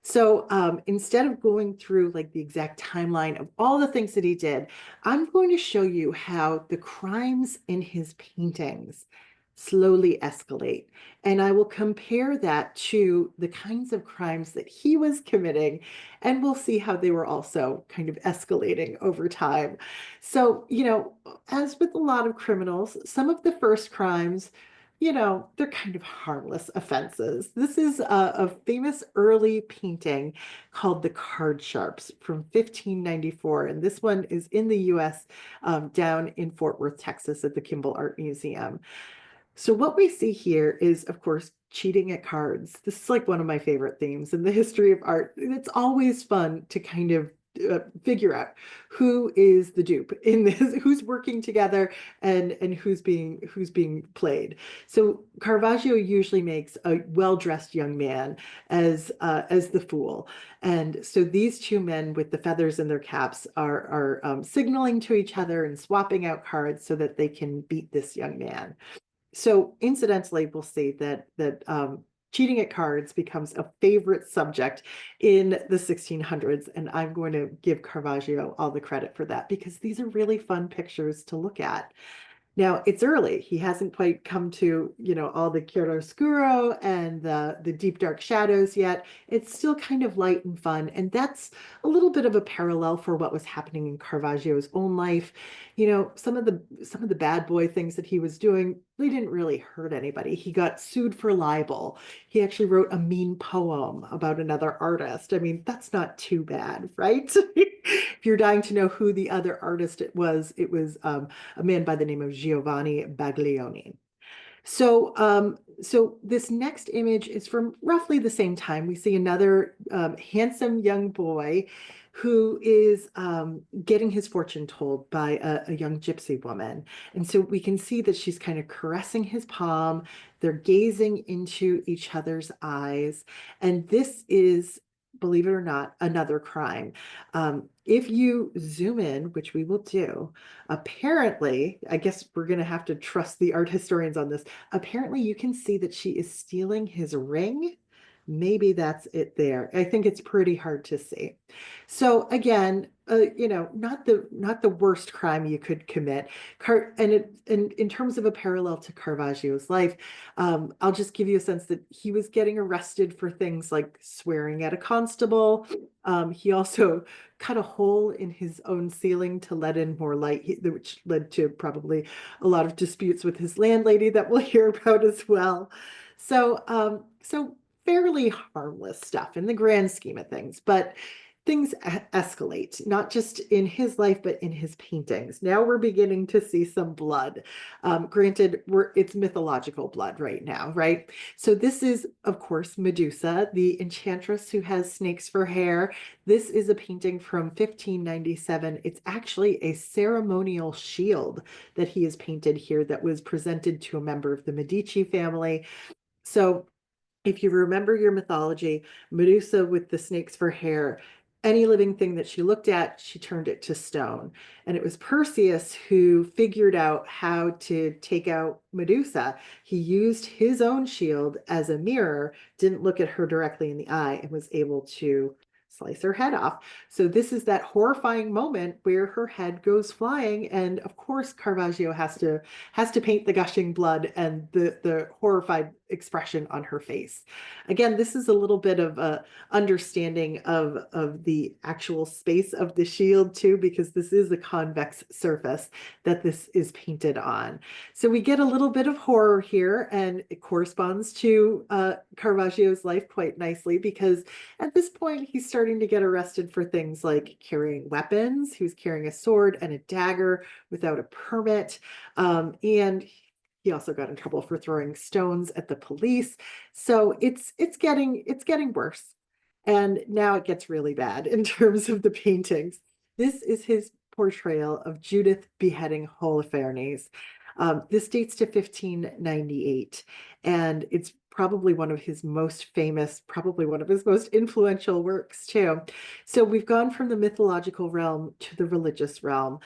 So instead of going through like the exact timeline of all the things that he did, I'm going to show you how the crimes in his paintings slowly escalate. And I will compare that to the kinds of crimes that he was committing, and we'll see how they were also kind of escalating over time. So, as with a lot of criminals, some of the first crimes, they're kind of harmless offenses. This is a famous early painting called The Card Sharps from 1594. And this one is in the US, down in Fort Worth, Texas at the Kimball Art Museum. So what we see here is, of course, cheating at cards. This is like one of my favorite themes in the history of art. It's always fun to kind of figure out who is the dupe in this, who's working together, and who's being played. So Caravaggio usually makes a well-dressed young man as the fool, and so these two men with the feathers in their caps are signaling to each other and swapping out cards so that they can beat this young man. So incidentally, we'll see that cheating at cards becomes a favorite subject in the 1600s, and I'm going to give Caravaggio all the credit for that because these are really fun pictures to look at. Now it's early. He hasn't quite come to, all the chiaroscuro and the deep dark shadows yet. It's still kind of light and fun. And that's a little bit of a parallel for what was happening in Caravaggio's own life. Some of the bad boy things that he was doing, they didn't really hurt anybody. He got sued for libel. He actually wrote a mean poem about another artist. I mean, that's not too bad, right? If you're dying to know who the other artist it was a man by the name of Giovanni Baglioni. So this next image is from roughly the same time. We see another handsome young boy who is getting his fortune told by a young gypsy woman. And so we can see that she's kind of caressing his palm. They're gazing into each other's eyes. And this is, believe it or not, another crime. If you zoom in, which we will do, apparently, I guess we're going to have to trust the art historians on this. Apparently, you can see that she is stealing his ring. Maybe that's it there. I think it's pretty hard to see. So again, not the worst crime you could commit. And in terms of a parallel to Caravaggio's life, I'll just give you a sense that he was getting arrested for things like swearing at a constable. He also cut a hole in his own ceiling to let in more light, which led to probably a lot of disputes with his landlady that we'll hear about as well. So fairly harmless stuff in the grand scheme of things, but things escalate, not just in his life, but in his paintings. Now we're beginning to see some blood. Granted, it's mythological blood right now, right? So this is, of course, Medusa, the enchantress who has snakes for hair. This is a painting from 1597. It's actually a ceremonial shield that he has painted here that was presented to a member of the Medici family. So if you remember your mythology, Medusa with the snakes for hair, any living thing that she looked at, she turned it to stone. And it was Perseus who figured out how to take out Medusa. He used his own shield as a mirror, didn't look at her directly in the eye, and was able to slice her head off. So this is that horrifying moment where her head goes flying, and of course Caravaggio has to paint the gushing blood and the horrified expression on her face. Again, this is a little bit of a understanding of the actual space of the shield too, because this is a convex surface that this is painted on. So we get a little bit of horror here, and it corresponds to Caravaggio's life quite nicely, because at this point he's starting to get arrested for things like carrying weapons. He was carrying a sword and a dagger without a permit, and he also got in trouble for throwing stones at the police. So it's getting worse. And now it gets really bad in terms of the paintings. This is his portrayal of Judith beheading Holofernes. This dates to 1598, and it's probably one of his most famous, probably one of his most influential works too. So we've gone from the mythological realm to the religious realm.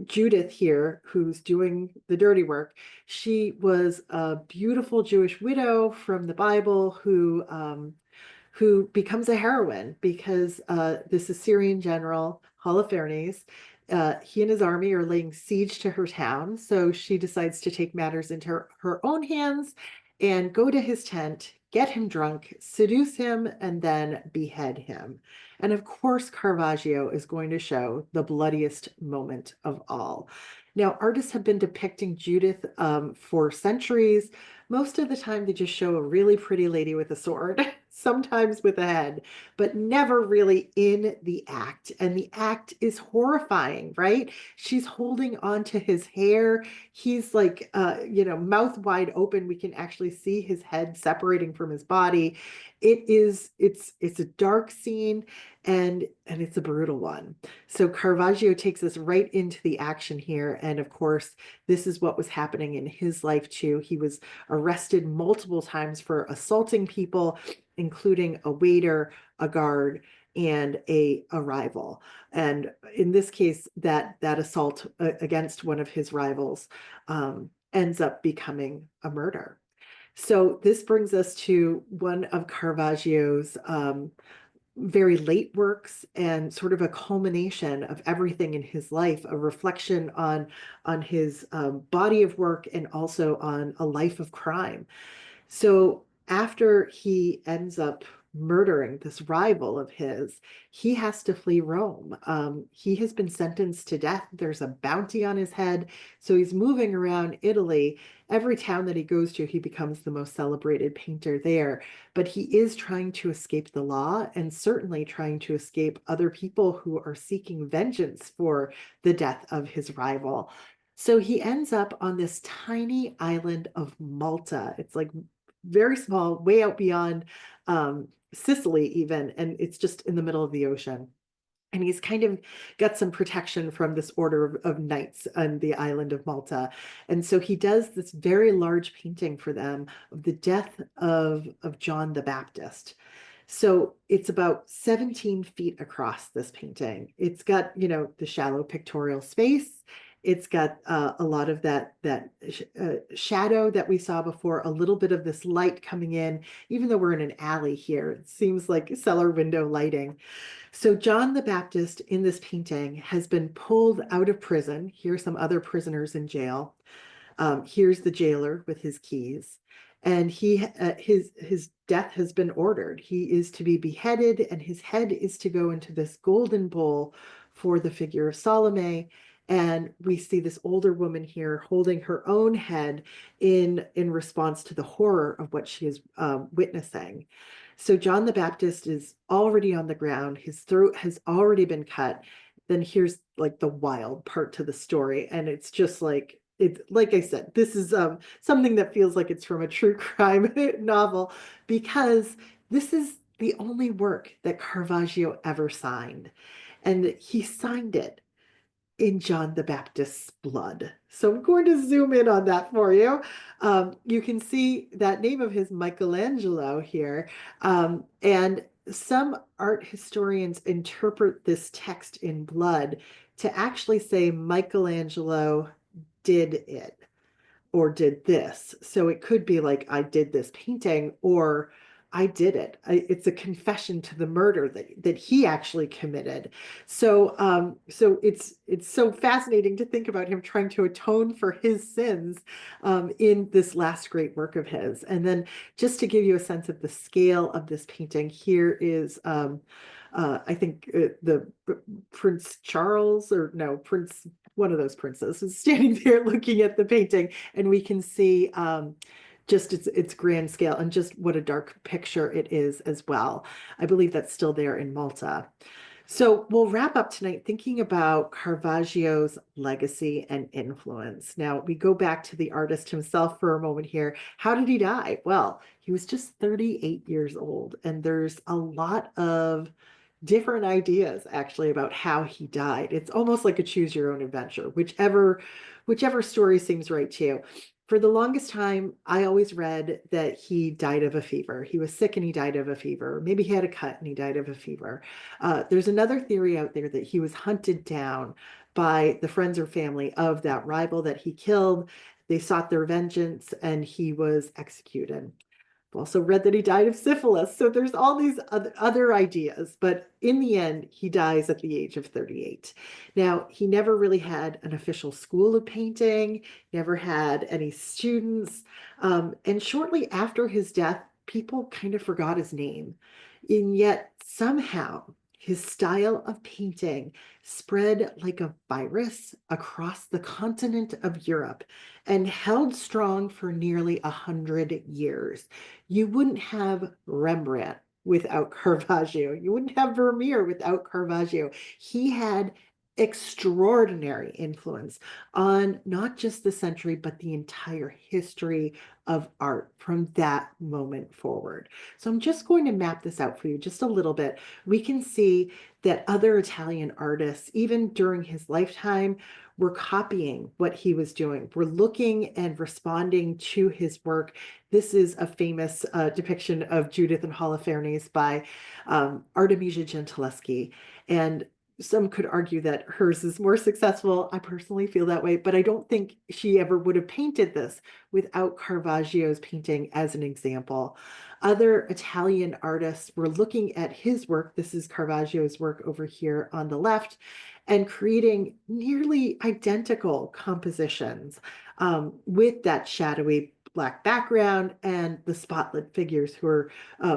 Judith here, who's doing the dirty work, she was a beautiful Jewish widow from the Bible who becomes a heroine because this Assyrian general, Holofernes, he and his army are laying siege to her town. So she decides to take matters into her own hands and go to his tent, get him drunk, seduce him, and then behead him. And of course, Caravaggio is going to show the bloodiest moment of all. Now, artists have been depicting Judith for centuries. Most of the time, they just show a really pretty lady with a sword, sometimes with a head, but never really in the act. And the act is horrifying, right? She's holding on to his hair. He's like, mouth wide open. We can actually see his head separating from his body. It's a dark scene, and it's a brutal one. So Caravaggio takes us right into the action here. And of course, this is what was happening in his life too. He was arrested multiple times for assaulting people, including a waiter, a guard, and a rival. And in this case, that assault against one of his rivals ends up becoming a murder. So this brings us to one of Caravaggio's very late works, and sort of a culmination of everything in his life, a reflection on his body of work, and also on a life of crime. So after he ends up murdering this rival of his, he has to flee Rome. He has been sentenced to death. There's a bounty on his head. So he's moving around Italy. Every town that he goes to, he becomes the most celebrated painter there. But he is trying to escape the law, and certainly trying to escape other people who are seeking vengeance for the death of his rival. So he ends up on this tiny island of Malta. It's like very small, way out beyond Sicily even, and it's just in the middle of the ocean. And he's kind of got some protection from this order of knights on the island of Malta. And so he does this very large painting for them of the death of John the Baptist. So it's about 17 feet across, this painting. It's got, the shallow pictorial space. It's got a lot of that shadow that we saw before, a little bit of this light coming in, even though we're in an alley here. It seems like cellar window lighting. So John the Baptist in this painting has been pulled out of prison. Here's some other prisoners in jail. Here's the jailer with his keys. And his death has been ordered. He is to be beheaded, and his head is to go into this golden bowl for the figure of Salome. And we see this older woman here holding her own head in response to the horror of what she is witnessing. So John the Baptist is already on the ground. His throat has already been cut. Then here's like the wild part to the story. And it's just like, like I said, this is something that feels like it's from a true crime novel, because this is the only work that Caravaggio ever signed. And he signed it in John the Baptist's blood. So I'm going to zoom in on that for you. You can see that name of his, Michelangelo, here. And some art historians interpret this text in blood to actually say Michelangelo did it or did this. So it could be like, I did this painting, or I did it. It's a confession to the murder that he actually committed. So it's so fascinating to think about him trying to atone for his sins in this last great work of his. And then just to give you a sense of the scale of this painting, here is I think the Prince Charles, or no, Prince, one of those princes is standing there looking at the painting, and we can see just its grand scale and just what a dark picture it is as well. I believe that's still there in Malta. So we'll wrap up tonight thinking about Caravaggio's legacy and influence. Now we go back to the artist himself for a moment here. How did he die? Well, he was just 38 years old, and there's a lot of different ideas actually about how he died. It's almost like a choose your own adventure, whichever story seems right to you. For the longest time, I always read that he died of a fever. He was sick and he died of a fever. Maybe he had a cut and he died of a fever. There's another theory out there that he was hunted down by the friends or family of that rival that he killed. They sought their vengeance and he was executed. I've also read that he died of syphilis. So there's all these other ideas, but in the end, he dies at the age of 38. Now, he never really had an official school of painting, never had any students. And shortly after his death, people kind of forgot his name. And yet somehow his style of painting spread like a virus across the continent of Europe and held strong for nearly 100 years. You wouldn't have Rembrandt without Caravaggio. You wouldn't have Vermeer without Caravaggio. He had extraordinary influence on not just the century, but the entire history of art from that moment forward. So I'm just going to map this out for you just a little bit. We can see that other Italian artists, even during his lifetime, were copying what he was doing. We're looking and responding to his work. This is a famous depiction of Judith and Holofernes by Artemisia Gentileschi. And some could argue that hers is more successful. I personally feel that way, but I don't think she ever would have painted this without Caravaggio's painting as an example. Other Italian artists were looking at his work. This is Caravaggio's work over here on the left, and creating nearly identical compositions with that shadowy black background and the spotlit figures who are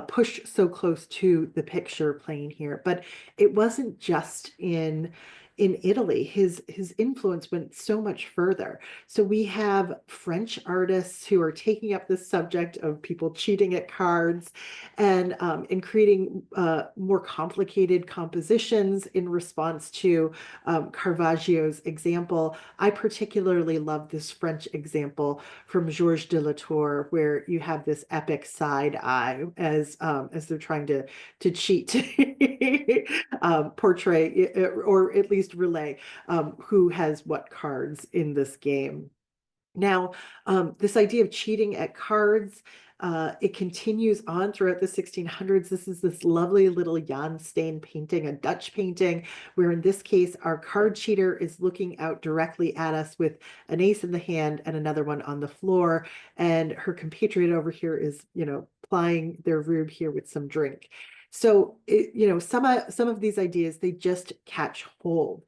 pushed so close to the picture plane here. But it wasn't just in Italy. His influence went so much further. So we have French artists who are taking up this subject of people cheating at cards and creating more complicated compositions in response to Caravaggio's example. I particularly love this French example from Georges de Latour, where you have this epic side eye as they're trying to cheat portray or at least relay who has what cards in this game. Now, this idea of cheating at cards, it continues on throughout the 1600s. This is this lovely little Jan Steen painting, a Dutch painting, where in this case, our card cheater is looking out directly at us with an ace in the hand and another one on the floor. And her compatriot over here is, plying their rube here with some drink. So, some of these ideas, they just catch hold.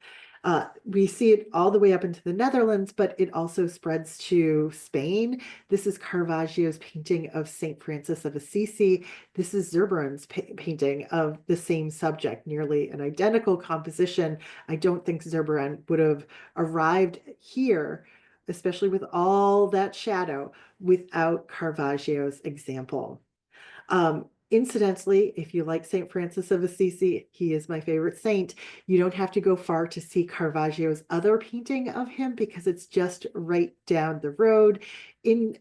We see it all the way up into the Netherlands, but it also spreads to Spain. This is Caravaggio's painting of St. Francis of Assisi. This is Zurbarán's painting of the same subject, nearly an identical composition. I don't think Zurbarán would have arrived here, especially with all that shadow, without Caravaggio's example. Incidentally, if you like St. Francis of Assisi, he is my favorite saint. You don't have to go far to see Caravaggio's other painting of him because it's just right down the road in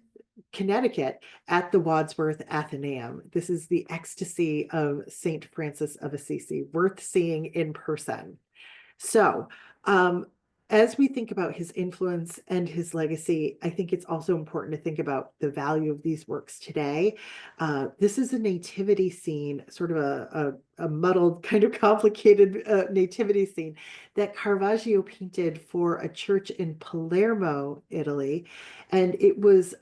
Connecticut at the Wadsworth Athenaeum. This is the ecstasy of St. Francis of Assisi, worth seeing in person. So, as we think about his influence and his legacy, I think it's also important to think about the value of these works today. This is a nativity scene, sort of a muddled, kind of complicated nativity scene that Caravaggio painted for a church in Palermo, Italy, and it was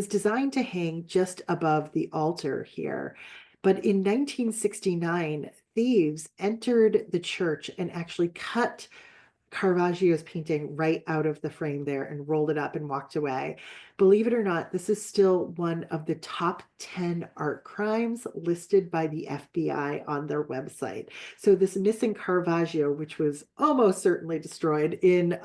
designed to hang just above the altar here. But in 1969, thieves entered the church and actually cut Caravaggio's painting right out of the frame there and rolled it up and walked away. Believe it or not, this is still one of the top 10 art crimes listed by the FBI on their website. So this missing Caravaggio, which was almost certainly destroyed in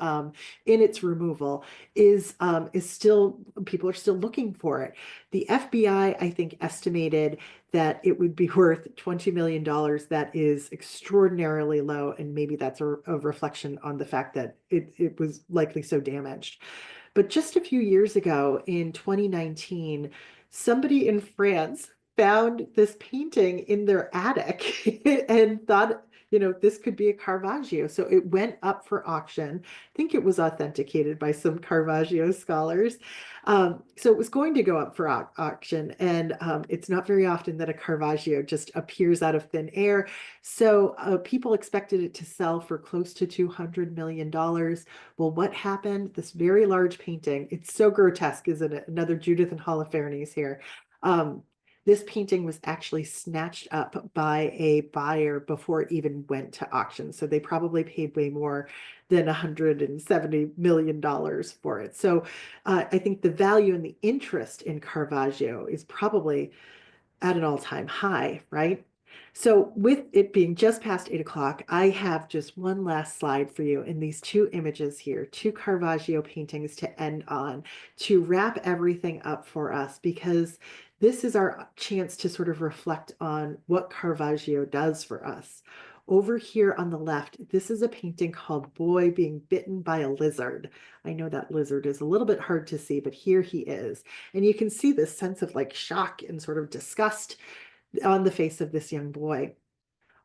its removal, is still, people are still looking for it. The FBI, I think, estimated that it would be worth $20 million. That is extraordinarily low. And maybe that's a reflection on the fact that it was likely so damaged. But just a few years ago in 2019, somebody in France found this painting in their attic and thought, this could be a Caravaggio. So it went up for auction. I think it was authenticated by some Caravaggio scholars. So it was going to go up for auction, and it's not very often that a Caravaggio just appears out of thin air. So people expected it to sell for close to $200 million. Well, what happened? This very large painting, it's so grotesque, isn't it? Another Judith and Holofernes here. This painting was actually snatched up by a buyer before it even went to auction. So they probably paid way more than $170 million for it. So I think the value and the interest in Caravaggio is probably at an all-time high, right? So with it being just past 8 o'clock, I have just one last slide for you in these two images here, two Caravaggio paintings to end on, to wrap everything up for us, because this is our chance to sort of reflect on what Caravaggio does for us. Over here on the left, this is a painting called Boy Being Bitten by a Lizard. I know that lizard is a little bit hard to see, but here he is. And you can see this sense of like shock and sort of disgust on the face of this young boy.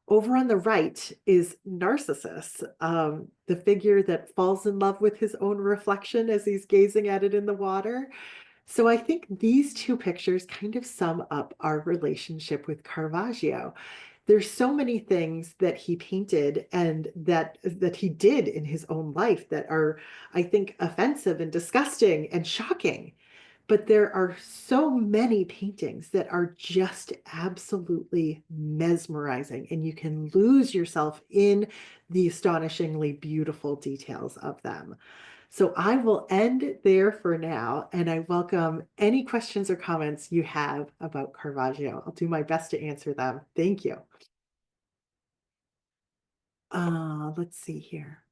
Over on the right is Narcissus, the figure that falls in love with his own reflection as he's gazing at it in the water. So I think these two pictures kind of sum up our relationship with Caravaggio. There's so many things that he painted and that he did in his own life that are, I think, offensive and disgusting and shocking. But there are so many paintings that are just absolutely mesmerizing, and you can lose yourself in the astonishingly beautiful details of them. So I will end there for now, and I welcome any questions or comments you have about Caravaggio. I'll do my best to answer them. Thank you. Let's see here.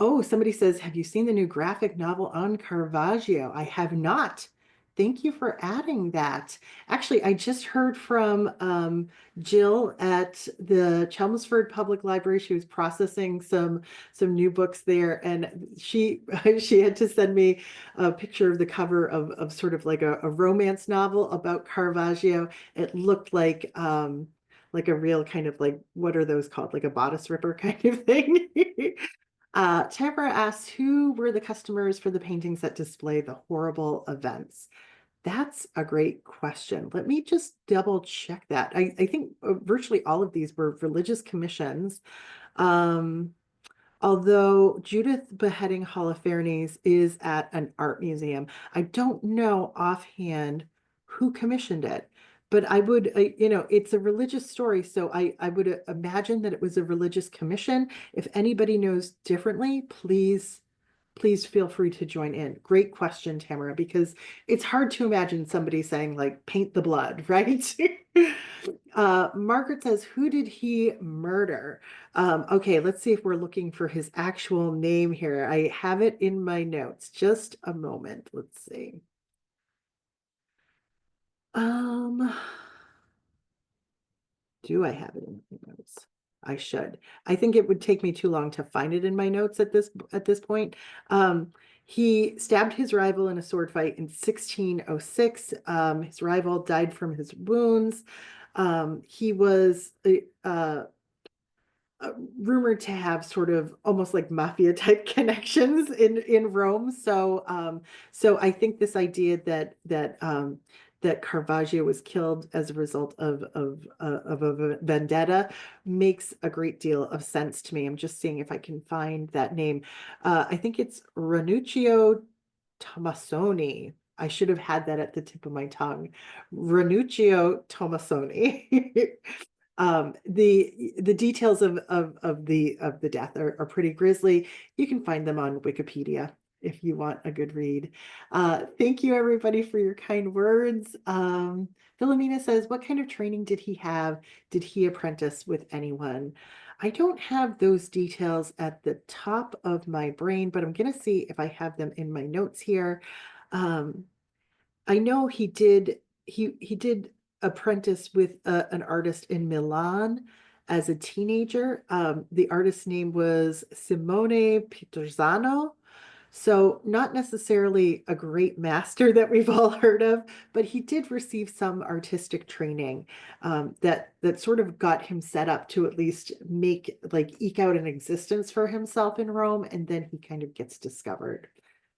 Oh, somebody says, have you seen the new graphic novel on Caravaggio? I have not. Thank you for adding that. Actually, I just heard from Jill at the Chelmsford Public Library. She was processing some new books there, and she she had to send me a picture of the cover of sort of like a romance novel about Caravaggio. It looked like a real kind of like, what are those called? Like a bodice ripper kind of thing. Tamara asks, who were the customers for the paintings that display the horrible events? That's a great question. Let me just double check that. I think virtually all of these were religious commissions. Um, Although Judith beheading Holofernes is at an art museum, I don't know offhand who commissioned it. But I would, it's a religious story, so I would imagine that it was a religious commission. If anybody knows differently, please feel free to join in. Great question, Tamara, because it's hard to imagine somebody saying like, paint the blood, right? Margaret says, who did he murder? Okay, let's see if we're looking for his actual name here. I have it in my notes. Just a moment. Let's see. Um, do I have it in my notes? I should. I think it would take me too long to find it in my notes at this point. He stabbed his rival in a sword fight in 1606. His rival died from his wounds. He was rumored to have sort of almost like mafia type connections in Rome. So I think this idea that Caravaggio was killed as a result of a vendetta makes a great deal of sense to me. I'm just seeing if I can find that name. I think it's Ranuccio Tomassoni. I should have had that at the tip of my tongue. Ranuccio Tomassoni. The details of the death are pretty grisly. You can find them on Wikipedia if you want a good read. Thank you everybody for your kind words. Philomena says, what kind of training did he have? Did he apprentice with anyone? I don't have those details at the top of my brain, but I'm going to see if I have them in my notes here. Um, I know he did apprentice with an artist in Milan as a teenager. The artist's name was Simone Pietrozano. So not necessarily a great master that we've all heard of, but he did receive some artistic training that sort of got him set up to at least eke out an existence for himself in Rome, and then he kind of gets discovered.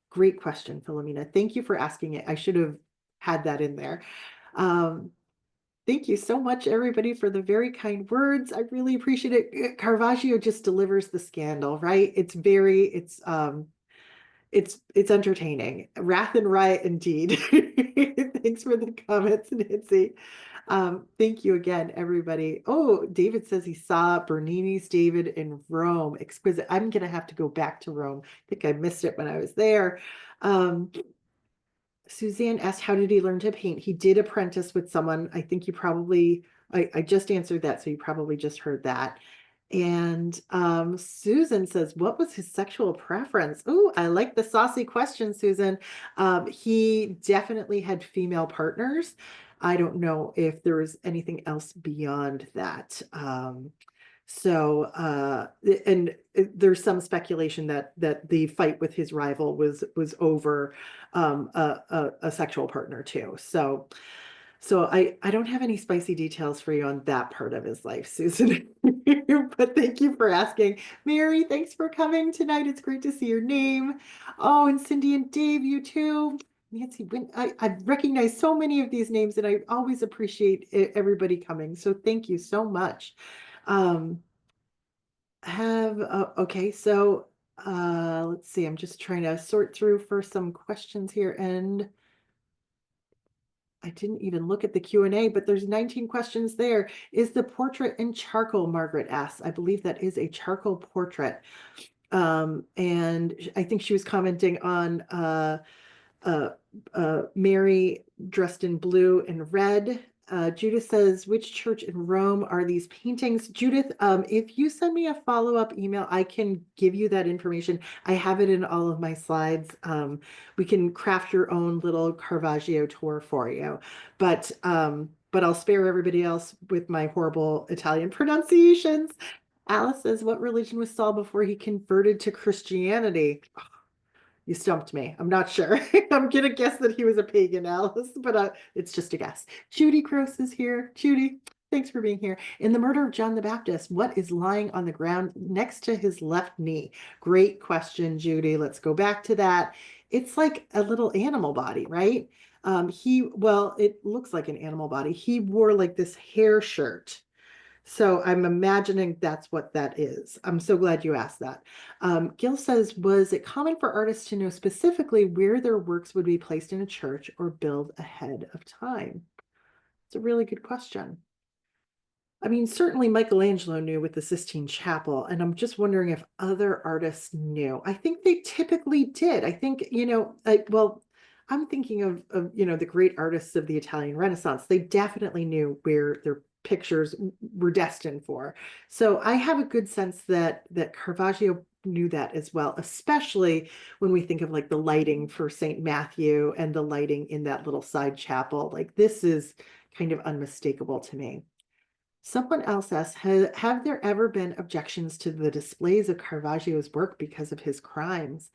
Great question, Philomena. Thank you for asking it. I should have had that in there. Um, Thank you so much, everybody, for the very kind words. I really appreciate it. Caravaggio just delivers the scandal, right? It's entertaining. Wrath and riot indeed. Thanks for the comments, Nancy. Thank you again, everybody. Oh, David says he saw Bernini's David in Rome. Exquisite. I'm gonna have to go back to Rome. I think I missed it when I was there. Um, Suzanne asked, how did he learn to paint? He did apprentice with someone. I think you probably, I just answered that, so you probably just heard that. And Susan says, what was his sexual preference? Oh, I like the saucy question, Susan. He definitely had female partners. I don't know if there was anything else beyond that. And there's some speculation that the fight with his rival was over a sexual partner too. So I don't have any spicy details for you on that part of his life, Susan. But thank you for asking. Mary, thanks for coming tonight. It's great to see your name. Oh, and Cindy and Dave, you too. Nancy, I've recognized so many of these names, and I always appreciate everybody coming. So thank you so much. Um, okay, so let's see. I'm just trying to sort through for some questions here, and I didn't even look at the Q&A, but there's 19 questions there. Is the portrait in charcoal? Margaret asks. I believe that is a charcoal portrait. And I think she was commenting on uh, Mary dressed in blue and red. Judith says, which church in Rome are these paintings? Judith, if you send me a follow-up email, I can give you that information. I have it in all of my slides. We can craft your own little Caravaggio tour for you. But I'll spare everybody else with my horrible Italian pronunciations. Alice says, what religion was Saul before he converted to Christianity? You stumped me. I'm not sure. I'm gonna guess that he was a pagan, Alice, but it's just a guess. Judy Gross is here. Judy, thanks for being here. In the murder of John the Baptist, what is lying on the ground next to his left knee? Great question, Judy. Let's go back to that. It's like a little animal body, right? Well, it looks like an animal body. He wore like this hair shirt. So I'm imagining that's what that is. I'm so glad you asked that. Gil says, was it common for artists to know specifically where their works would be placed in a church or build ahead of time? It's a really good question. I mean, certainly Michelangelo knew with the Sistine Chapel, and I'm just wondering if other artists knew. I think they typically did. I think, well, I'm thinking of the great artists of the Italian Renaissance. They definitely knew where their pictures were destined for. So I have a good sense that Caravaggio knew that as well, especially when we think of like the lighting for St. Matthew and the lighting in that little side chapel. Like this is kind of unmistakable to me. Someone else asks, have there ever been objections to the displays of Caravaggio's work because of his crimes?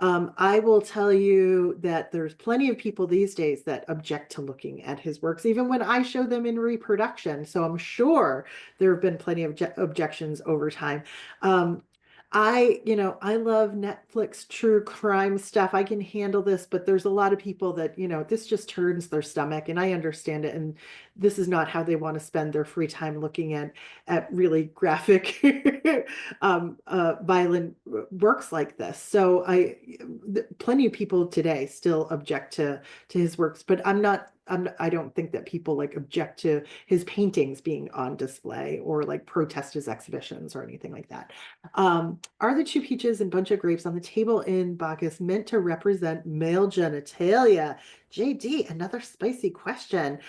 I will tell you that there's plenty of people these days that object to looking at his works, even when I show them in reproduction. So I'm sure there have been plenty of objections over time. Um, I love Netflix true crime stuff. I can handle this, but there's a lot of people that, this just turns their stomach, and I understand it. And this is not how they want to spend their free time looking at really graphic, violent works like this. So plenty of people today still object to his works, but I don't think that people like object to his paintings being on display or like protest his exhibitions or anything like that. Are the two peaches and bunch of grapes on the table in Bacchus meant to represent male genitalia? JD, another spicy question.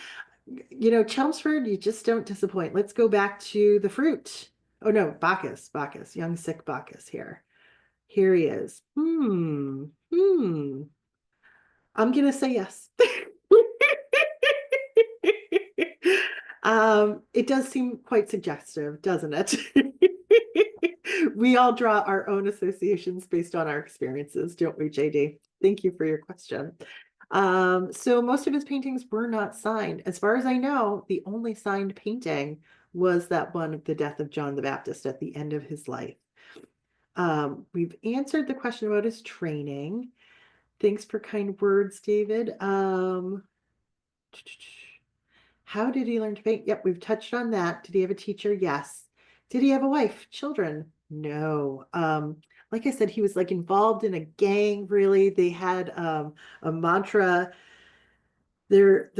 Chelmsford, you just don't disappoint. Let's go back to the fruit. Oh no, Bacchus, young sick Bacchus here. Here he is. I'm gonna say yes. It does seem quite suggestive, doesn't it? We all draw our own associations based on our experiences, don't we, JD? Thank you for your question. So most of his paintings were not signed. As far as I know, the only signed painting was that one of the death of John the Baptist at the end of his life. We've answered the question about his training. Thanks for kind words, David. How did he learn to paint? Yep, we've touched on that. Did he have a teacher? Yes. Did he have a wife? Children? No. Like I said, he was like involved in a gang, really. They had a mantra. Their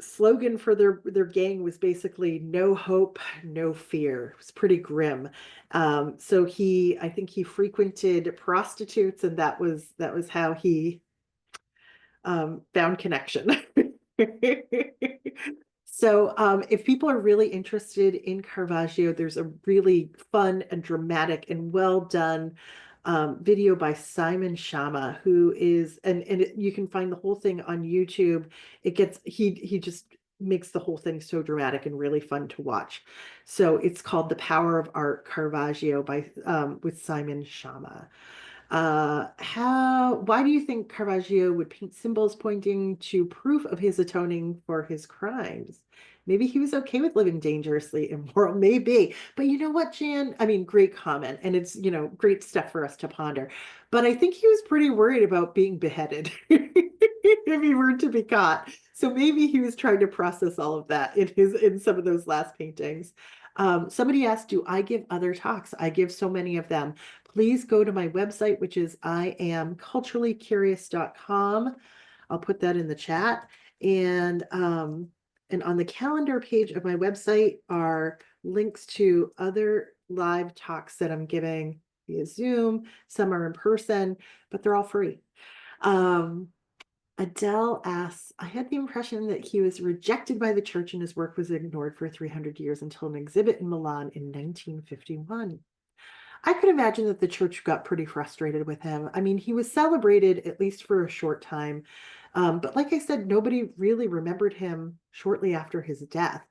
slogan for their gang was basically no hope, no fear. It was pretty grim. So I think he frequented prostitutes, and that was how he found connection. So if people are really interested in Caravaggio, there's a really fun and dramatic and well done video by Simon Schama, who is, you can find the whole thing on YouTube. He just makes the whole thing so dramatic and really fun to watch. So it's called The Power of Art Caravaggio with Simon Schama. Why do you think Caravaggio would paint symbols pointing to proof of his atoning for his crimes? Maybe he was okay with living dangerously immoral, maybe. But you know what, Jan? I mean, great comment. And it's, great stuff for us to ponder. But I think he was pretty worried about being beheaded if he were to be caught. So maybe he was trying to process all of that in some of those last paintings. Somebody asked, do I give other talks? I give so many of them. Please go to my website, which is iamculturallycurious.com. I'll put that in the chat. And on the calendar page of my website are links to other live talks that I'm giving via Zoom. Some are in person, but they're all free. Adele asks, I had the impression that he was rejected by the church and his work was ignored for 300 years until an exhibit in Milan in 1951. I could imagine that the church got pretty frustrated with him. I mean, he was celebrated at least for a short time. But like I said, nobody really remembered him shortly after his death.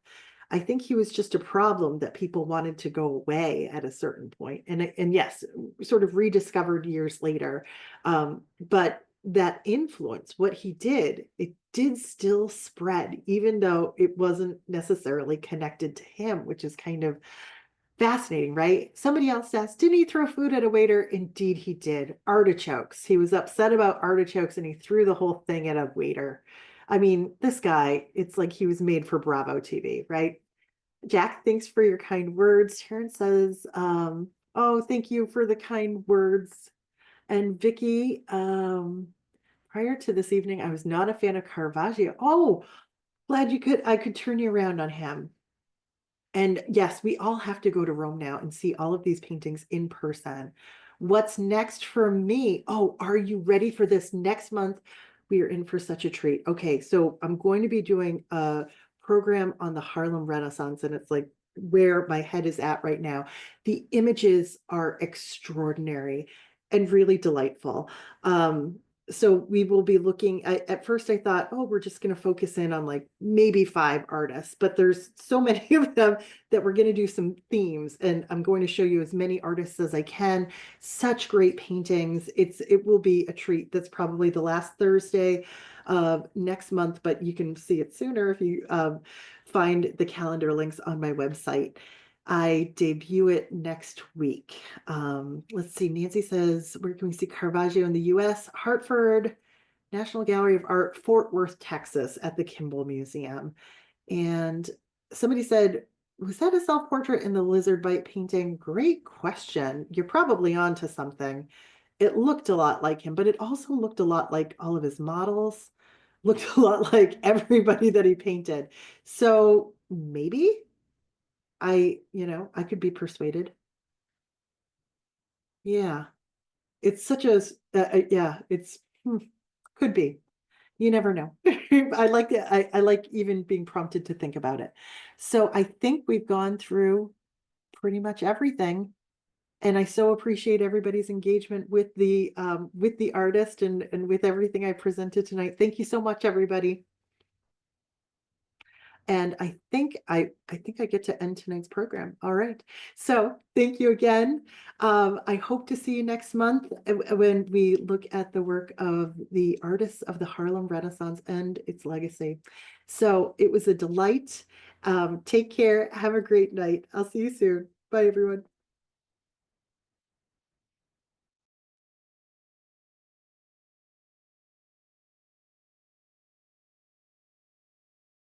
I think he was just a problem that people wanted to go away at a certain point. And yes, sort of rediscovered years later. But that influence, what he did, it did still spread, even though it wasn't necessarily connected to him, which is kind of fascinating, right? Somebody else asked, didn't he throw food at a waiter? Indeed, he did. Artichokes. He was upset about artichokes and he threw the whole thing at a waiter. I mean, this guy, it's like he was made for Bravo TV, right? Jack, thanks for your kind words. Terrence says, oh, thank you for the kind words. And Vicky, prior to this evening, I was not a fan of Caravaggio. Oh, glad I could turn you around on him. And yes, we all have to go to Rome now and see all of these paintings in person. What's next for me? Oh, are you ready for this? Next month, we are in for such a treat. Okay, so I'm going to be doing a program on the Harlem Renaissance, and it's like where my head is at right now. The images are extraordinary and really delightful. So we will be looking at first I thought, oh, we're just going to focus in on like maybe 5 artists, but there's so many of them that we're going to do some themes, and I'm going to show you as many artists as I can. Such great paintings. It will be a treat. That's probably the last Thursday of next month, but you can see it sooner if you find the calendar links on my website. I debut it next week. Let's see. Nancy says, where can we see Caravaggio in the US? Hartford, National Gallery of Art, Fort Worth, Texas, at the Kimball Museum. And somebody said, was that a self-portrait in the lizard bite painting? Great question. You're probably onto something. It looked a lot like him, but it also looked a lot like all of his models, looked a lot like everybody that he painted. So maybe I could be persuaded. Yeah, it's such a, yeah, could be. You never know. I like it. I like even being prompted to think about it. So I think we've gone through pretty much everything. And I so appreciate everybody's engagement with the artist and with everything I presented tonight. Thank you so much, everybody. And I think I get to end tonight's program. All right. So thank you again. I hope to see you next month when we look at the work of the artists of the Harlem Renaissance and its legacy. So it was a delight. Take care. Have a great night. I'll see you soon. Bye, everyone.